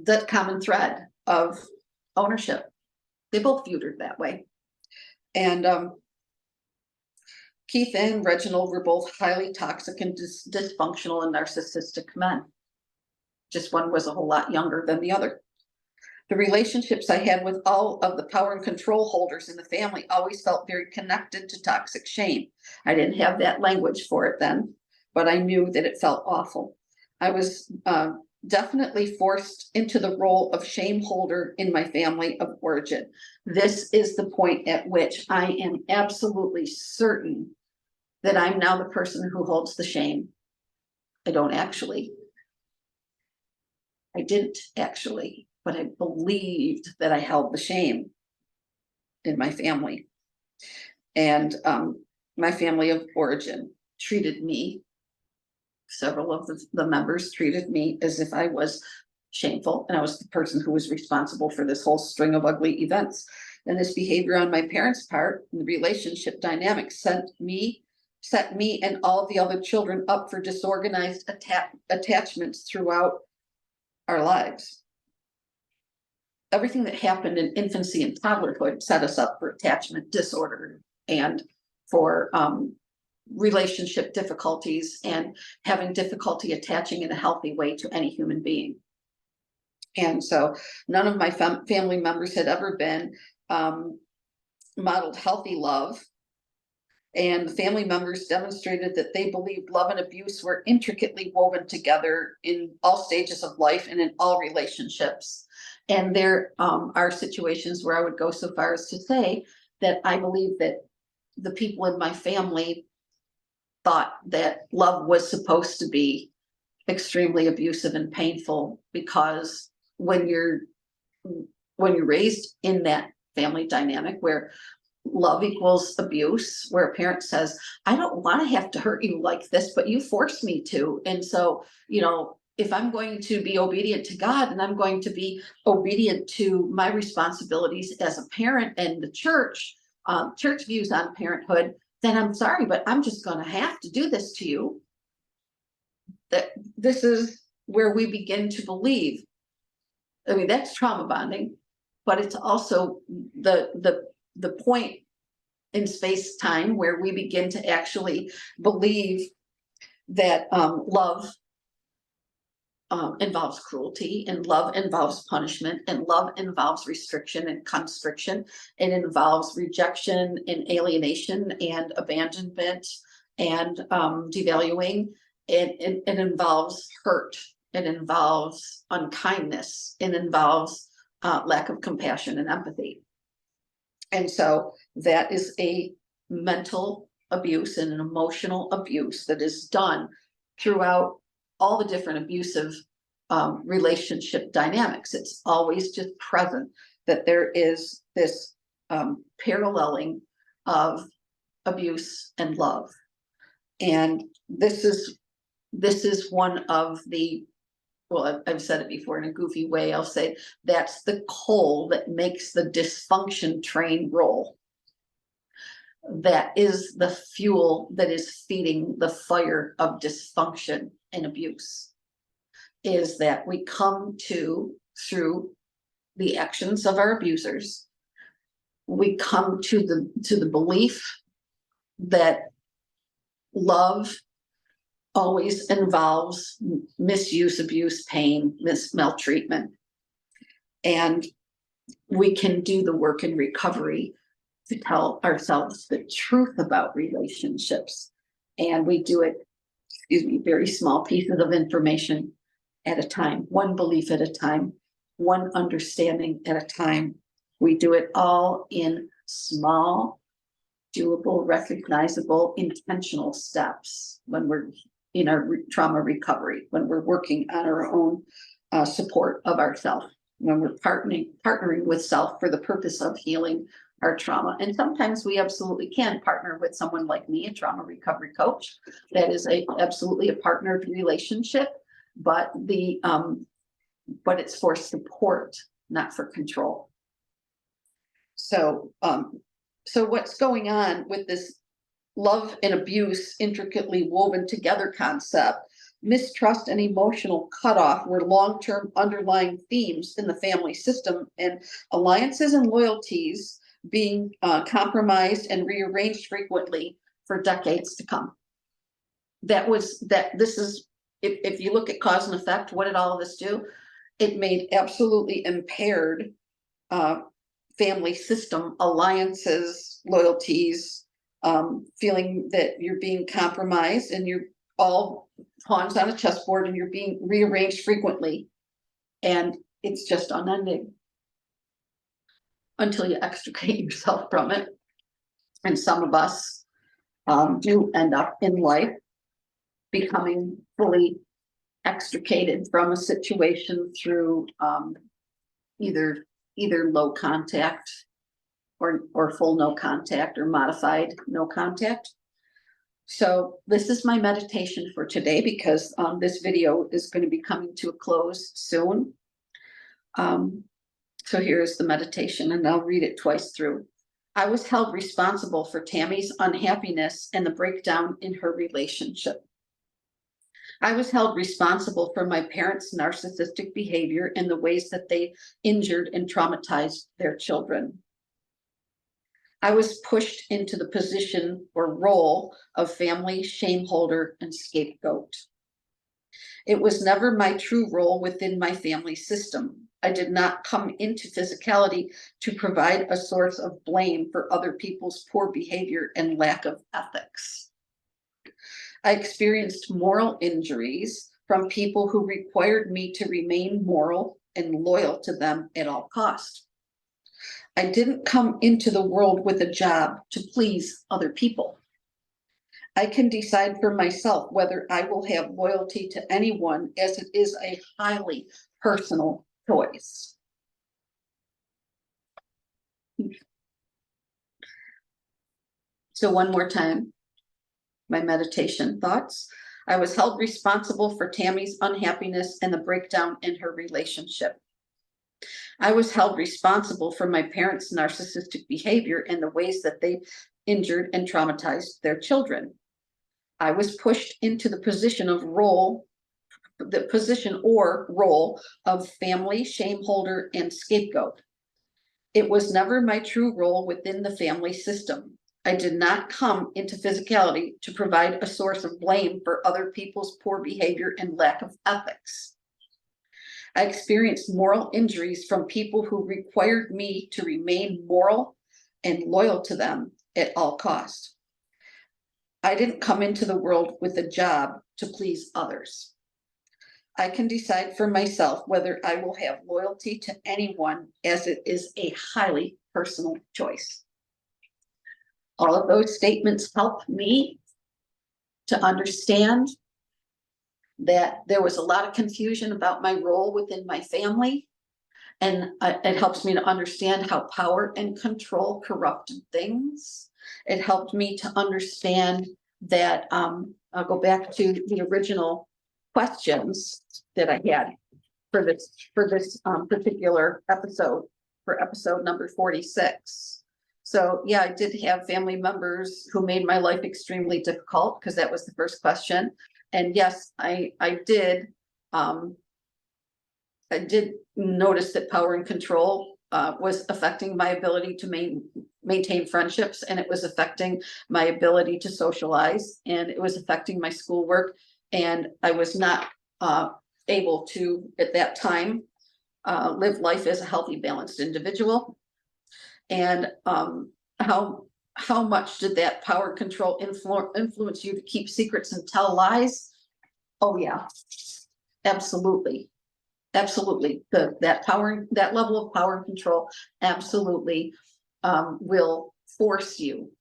that common thread of ownership. They both viewed her that way. And Keith and Reginald were both highly toxic and dysfunctional and narcissistic men. Just one was a whole lot younger than the other. The relationships I had with all of the power and control holders in the family always felt very connected to toxic shame. I didn't have that language for it then, but I knew that it felt awful. I was definitely forced into the role of shame holder in my family of origin. This is the point at which I am absolutely certain that I'm now the person who holds the shame. I didn't actually, but I believed that I held the shame in my family. And my family of origin treated me, several of the members treated me as if I was shameful, and I was the person who was responsible for this whole string of ugly events. And this behavior on my parents' part, the relationship dynamics, set me and all the other children up for disorganized attachments throughout our lives. Everything that happened in infancy and toddlerhood set us up for attachment disorder and for relationship difficulties and having difficulty attaching in a healthy way to any human being. And so none of my family members had ever been modeled healthy love. And the family members demonstrated that they believed love and abuse were intricately woven together in all stages of life and in all relationships. And there are situations where I would go so far as to say that I believe that the people in my family thought that love was supposed to be extremely abusive and painful, because when you're raised in that family dynamic where love equals abuse, where a parent says, I don't want to have to hurt you like this, but you forced me to. And so, if I'm going to be obedient to God and I'm going to be obedient to my responsibilities as a parent and the church views on parenthood, then I'm sorry, but I'm just going to have to do this to you. That this is where we begin to believe. I mean, that's trauma bonding, but it's also the point in space time where we begin to actually believe that love involves cruelty, and love involves punishment, and love involves restriction and constriction. It involves rejection and alienation and abandonment and devaluing. It involves hurt. It involves unkindness. It involves lack of compassion and empathy. And so that is a mental abuse and an emotional abuse that is done throughout all the different abusive relationship dynamics. It's always just present that there is this paralleling of abuse and love. And this is one of the, well, I've said it before in a goofy way, I'll say that's the coal that makes the dysfunction train roll. That is the fuel that is feeding the fire of dysfunction and abuse, is that we come to, through the actions of our abusers, we come to the belief that love always involves misuse, abuse, pain, maltreatment. And we can do the work in recovery to tell ourselves the truth about relationships. And we do it, very small pieces of information at a time, one belief at a time, one understanding at a time. We do it all in small, doable, recognizable, intentional steps when we're in our trauma recovery, when we're working on our own support of ourselves, when we're partnering with self for the purpose of healing our trauma. And sometimes we absolutely can partner with someone like me, a trauma recovery coach. That is absolutely a partnered relationship, but it's for support, not for control. So what's going on with this love and abuse intricately woven together concept? Mistrust and emotional cutoff were long-term underlying themes in the family system, and alliances and loyalties being compromised and rearranged frequently for decades to come. This is, if you look at cause and effect, what did all of this do? It made absolutely impaired family system, alliances, loyalties, feeling that you're being compromised and you're all pawns on a chessboard and you're being rearranged frequently, and it's just unending until you extricate yourself from it. And some of us do end up in life becoming fully extricated from a situation through either low contact or full no contact or modified no contact. So this is my meditation for today, because this video is going to be coming to a close soon. So here's the meditation, and I'll read it twice through. I was held responsible for Tammy's unhappiness and the breakdown in her relationship. I was held responsible for my parents' narcissistic behavior and the ways that they injured and traumatized their children. I was pushed into the position or role of family shameholder and scapegoat. It was never my true role within my family system. I did not come into physicality to provide a source of blame for other people's poor behavior and lack of ethics. I experienced moral injuries from people who required me to remain moral and loyal to them at all costs. I didn't come into the world with a job to please other people. I can decide for myself whether I will have loyalty to anyone, as it is a highly personal choice. So one more time, my meditation thoughts. I was held responsible for Tammy's unhappiness and the breakdown in her relationship. I was held responsible for my parents' narcissistic behavior and the ways that they injured and traumatized their children. I was pushed into the position or role of family shameholder and scapegoat. It was never my true role within the family system. I did not come into physicality to provide a source of blame for other people's poor behavior and lack of ethics. I experienced moral injuries from people who required me to remain moral and loyal to them at all costs. I didn't come into the world with a job to please others. I can decide for myself whether I will have loyalty to anyone, as it is a highly personal choice. All of those statements help me to understand that there was a lot of confusion about my role within my family. And it helps me to understand how power and control corrupted things. It helped me to understand that, I'll go back to the original questions that I had for this particular episode, for episode number 46. So yeah, I did have family members who made my life extremely difficult, because that was the first question. And yes, I did notice that power and control was affecting my ability to maintain friendships, and it was affecting my ability to socialize, and it was affecting my schoolwork. And I was not able to, at that time, live life as a healthy, balanced individual. And how much did that power control influence you to keep secrets and tell lies? Oh yeah, absolutely. Absolutely. That level of power and control absolutely will force you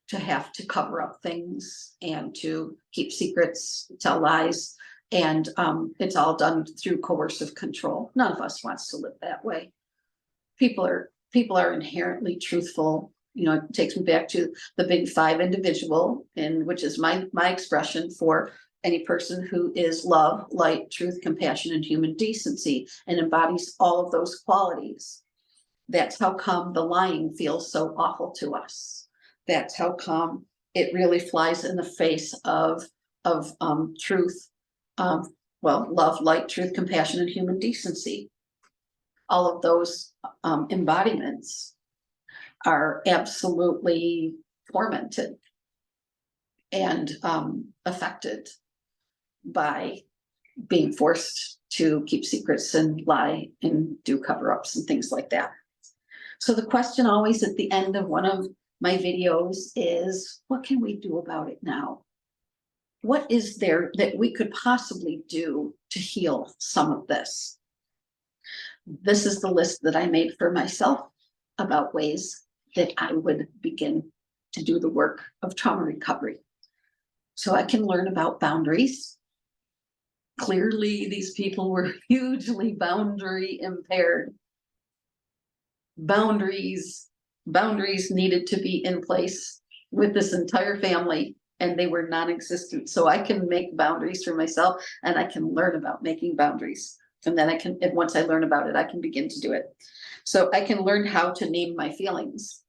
to have to cover up things and to keep secrets, tell lies, and it's all done through coercive control. None of us wants to live that way. People are inherently truthful. You know, it takes me back to the big five individual, and which is my expression for any person who is love, light, truth, compassion, and human decency, and embodies all of those qualities. That's how come the lying feels so awful to us. That's how come it really flies in the face of truth, love, light, truth, compassion, and human decency. All of those embodiments are absolutely tormented and affected by being forced to keep secrets and lie and do cover-ups and things like that. So the question always at the end of one of my videos is, what can we do about it now? what is there that we could possibly do to heal some of this? This is the list that I made for myself about ways that I would begin to do the work of trauma recovery. So I can learn about boundaries. Clearly, these people were hugely boundary impaired. Boundaries needed to be in place with this entire family, and they were non-existent. So I can make boundaries for myself, and I can learn about making boundaries. And then and once I learn about it, I can begin to do it. So I can learn how to name my feelings.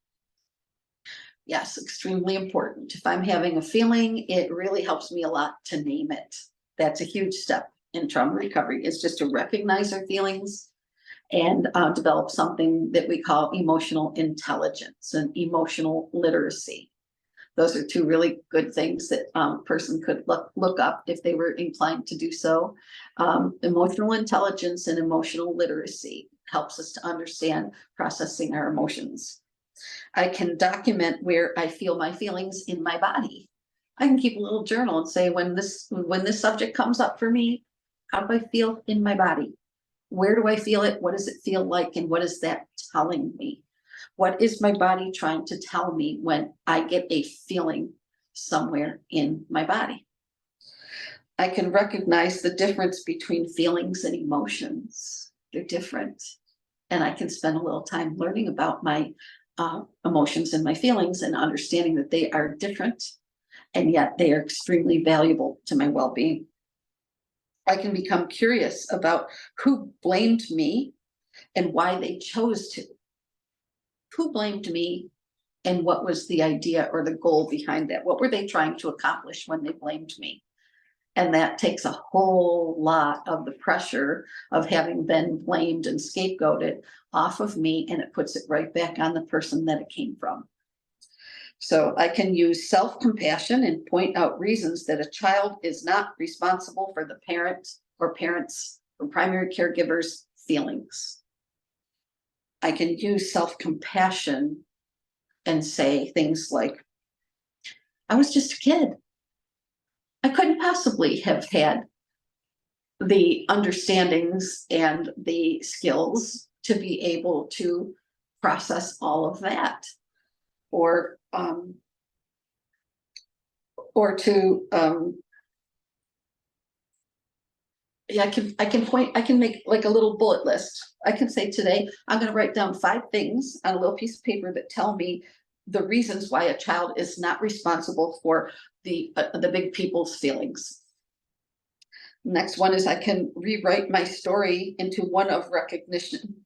Yes, extremely important. If I'm having a feeling, it really helps me a lot to name it. That's a huge step in trauma recovery, is just to recognize our feelings and develop something that we call emotional intelligence and emotional literacy. Those are two really good things that a person could look up if they were inclined to do so. Emotional intelligence and emotional literacy helps us to understand processing our emotions. I can document where I feel my feelings in my body. I can keep a little journal and say, when this subject comes up for me, how do I feel in my body? Where do I feel it? What does it feel like? And what is that telling me? What is my body trying to tell me when I get a feeling somewhere in my body? I can recognize the difference between feelings and emotions. They're different. And I can spend a little time learning about my emotions and my feelings and understanding that they are different, and yet they are extremely valuable to my well-being. I can become curious about who blamed me and why they chose to. Who blamed me and what was the idea or the goal behind that? What were they trying to accomplish when they blamed me? And that takes a whole lot of the pressure of having been blamed and scapegoated off of me, and it puts it right back on the person that it came from. So I can use self-compassion and point out reasons that a child is not responsible for the parents or primary caregivers' feelings. I can use self-compassion and say things like, I was just a kid. I couldn't possibly have had the understandings and the skills to be able to process all of that, or I can make like a little bullet list. I can say, today I'm going to write down 5 things on a little piece of paper that tell me the reasons why a child is not responsible for the big people's feelings. Next one is I can rewrite my story into one of recognition,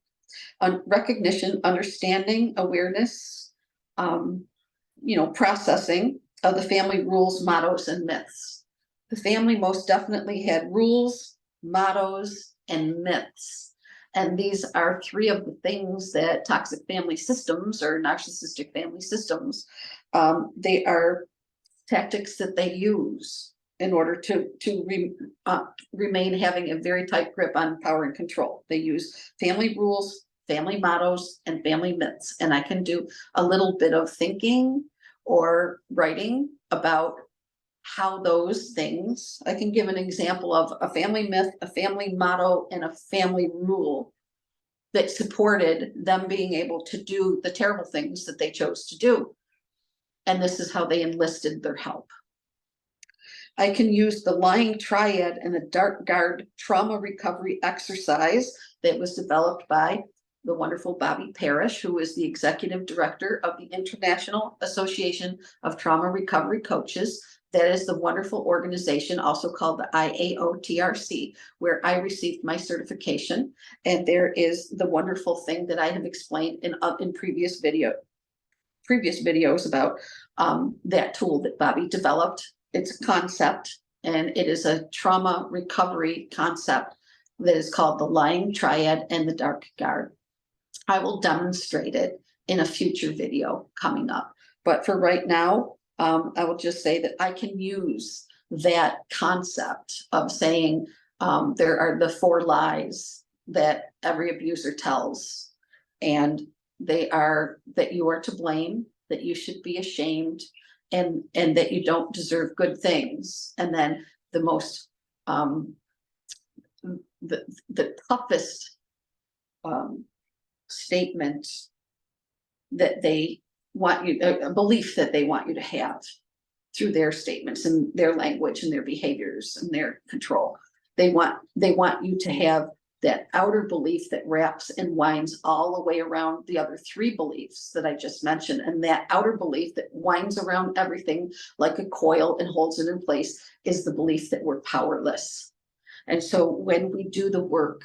understanding, awareness, processing of the family rules, mottos, and myths. The family most definitely had rules, mottos, and myths. And these are 3 of the things that toxic family systems or narcissistic family systems, they are tactics that they use in order to remain having a very tight grip on power and control. They use family rules, family mottos, and family myths. And I can do a little bit of thinking or writing about how those things, I can give an example of a family myth, a family motto, and a family rule that supported them being able to do the terrible things that they chose to do. And this is how they enlisted their help. I can use the lying triad and the dark guard trauma recovery exercise that was developed by the wonderful Bobby Parrish, who is the executive director of the International Association of Trauma Recovery Coaches. That is the wonderful organization, also called the IAOTRC, where I received my certification. And there is the wonderful thing that I have explained in previous videos about that tool that Bobby developed. It's a concept, and it is a trauma recovery concept that is called the lying triad and the dark guard. I will demonstrate it in a future video coming up. But for right now, I will just say that I can use that concept of saying there are the 4 lies that every abuser tells, and they are that you are to blame, that you should be ashamed, and that you don't deserve good things. And then the most the toughest statement that they want you, a belief that they want you to have through their statements and their language and their behaviors and their control. They want you to have that outer belief that wraps and winds all the way around the other three beliefs that I just mentioned. And that outer belief that winds around everything like a coil and holds it in place is the belief that we're powerless. And so when we do the work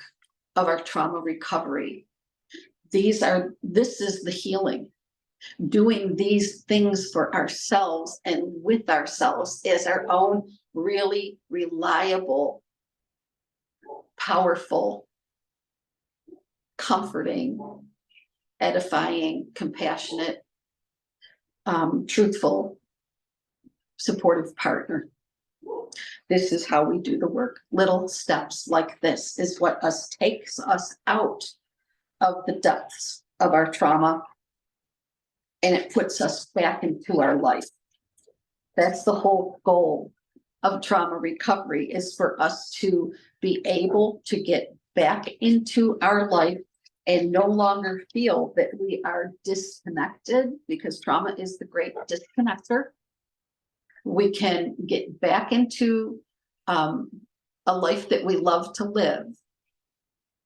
of our trauma recovery, this is the healing. Doing these things for ourselves and with ourselves is our own really reliable, powerful, comforting, edifying, compassionate, truthful, supportive partner. This is how we do the work. Little steps like this is what takes us out of the depths of our trauma, and it puts us back into our life. That's the whole goal of trauma recovery, is for us to be able to get back into our life and no longer feel that we are disconnected, because trauma is the great disconnector. We can get back into a life that we love to live.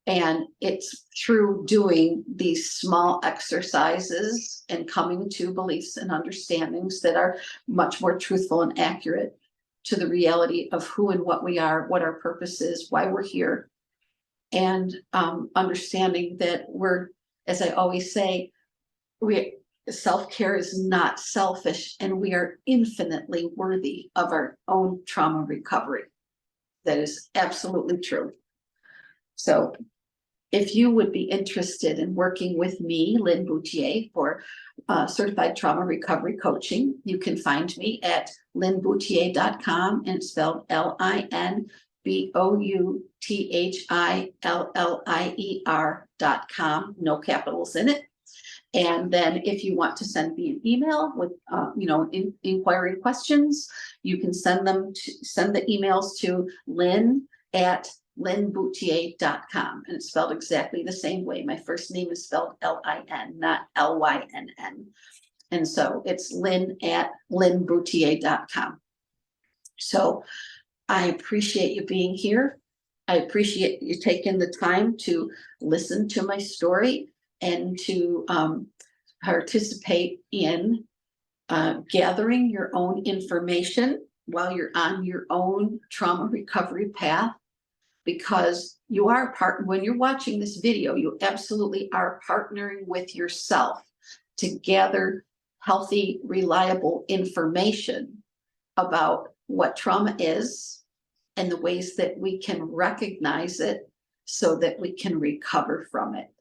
And it's through doing these small exercises and coming to beliefs and understandings that are much more truthful and accurate to the reality of who and what we are, what our purpose is, why we're here. And understanding that we're, as I always say, self-care is not selfish, and we are infinitely worthy of our own trauma recovery. That is absolutely true. So if you would be interested in working with me, Lin Bouthillier, for certified trauma recovery coaching, you can find me at linbouthillier.com, and it's spelled LinBouthillier.com, no capitals in it. And then if you want to send me an email with inquiry questions, you can send the emails to lin@linbouthillier.com, and it's spelled exactly the same way. My first name is spelled L-I-N, not L-Y-N-N. And so it's lin@linbouthillier.com. So I appreciate you being here. I appreciate you taking the time to listen to my story and to participate in gathering your own information while you're on your own trauma recovery path, because you are when you're watching this video, you absolutely are partnering with yourself to gather healthy, reliable information about what trauma is and the ways that we can recognize it so that we can recover from it.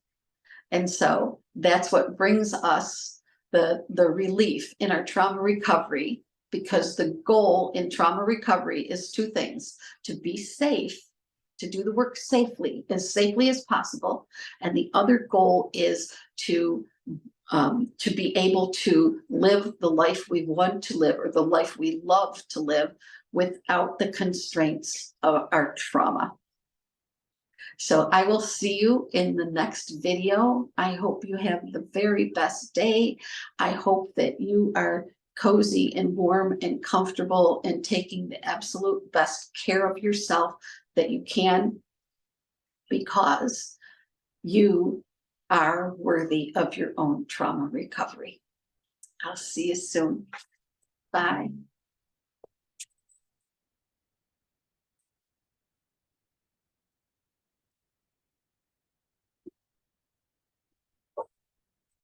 And so that's what brings us the relief in our trauma recovery, because the goal in trauma recovery is two things: to be safe, to do the work safely as possible. And the other goal is to be able to live the life we want to live, or the life we love to live, without the constraints of our trauma. So I will see you in the next video. I hope you have the very best day. I hope that you are cozy and warm and comfortable and taking the absolute best care of yourself that you can, because you are worthy of your own trauma recovery. I'll see you soon. Bye.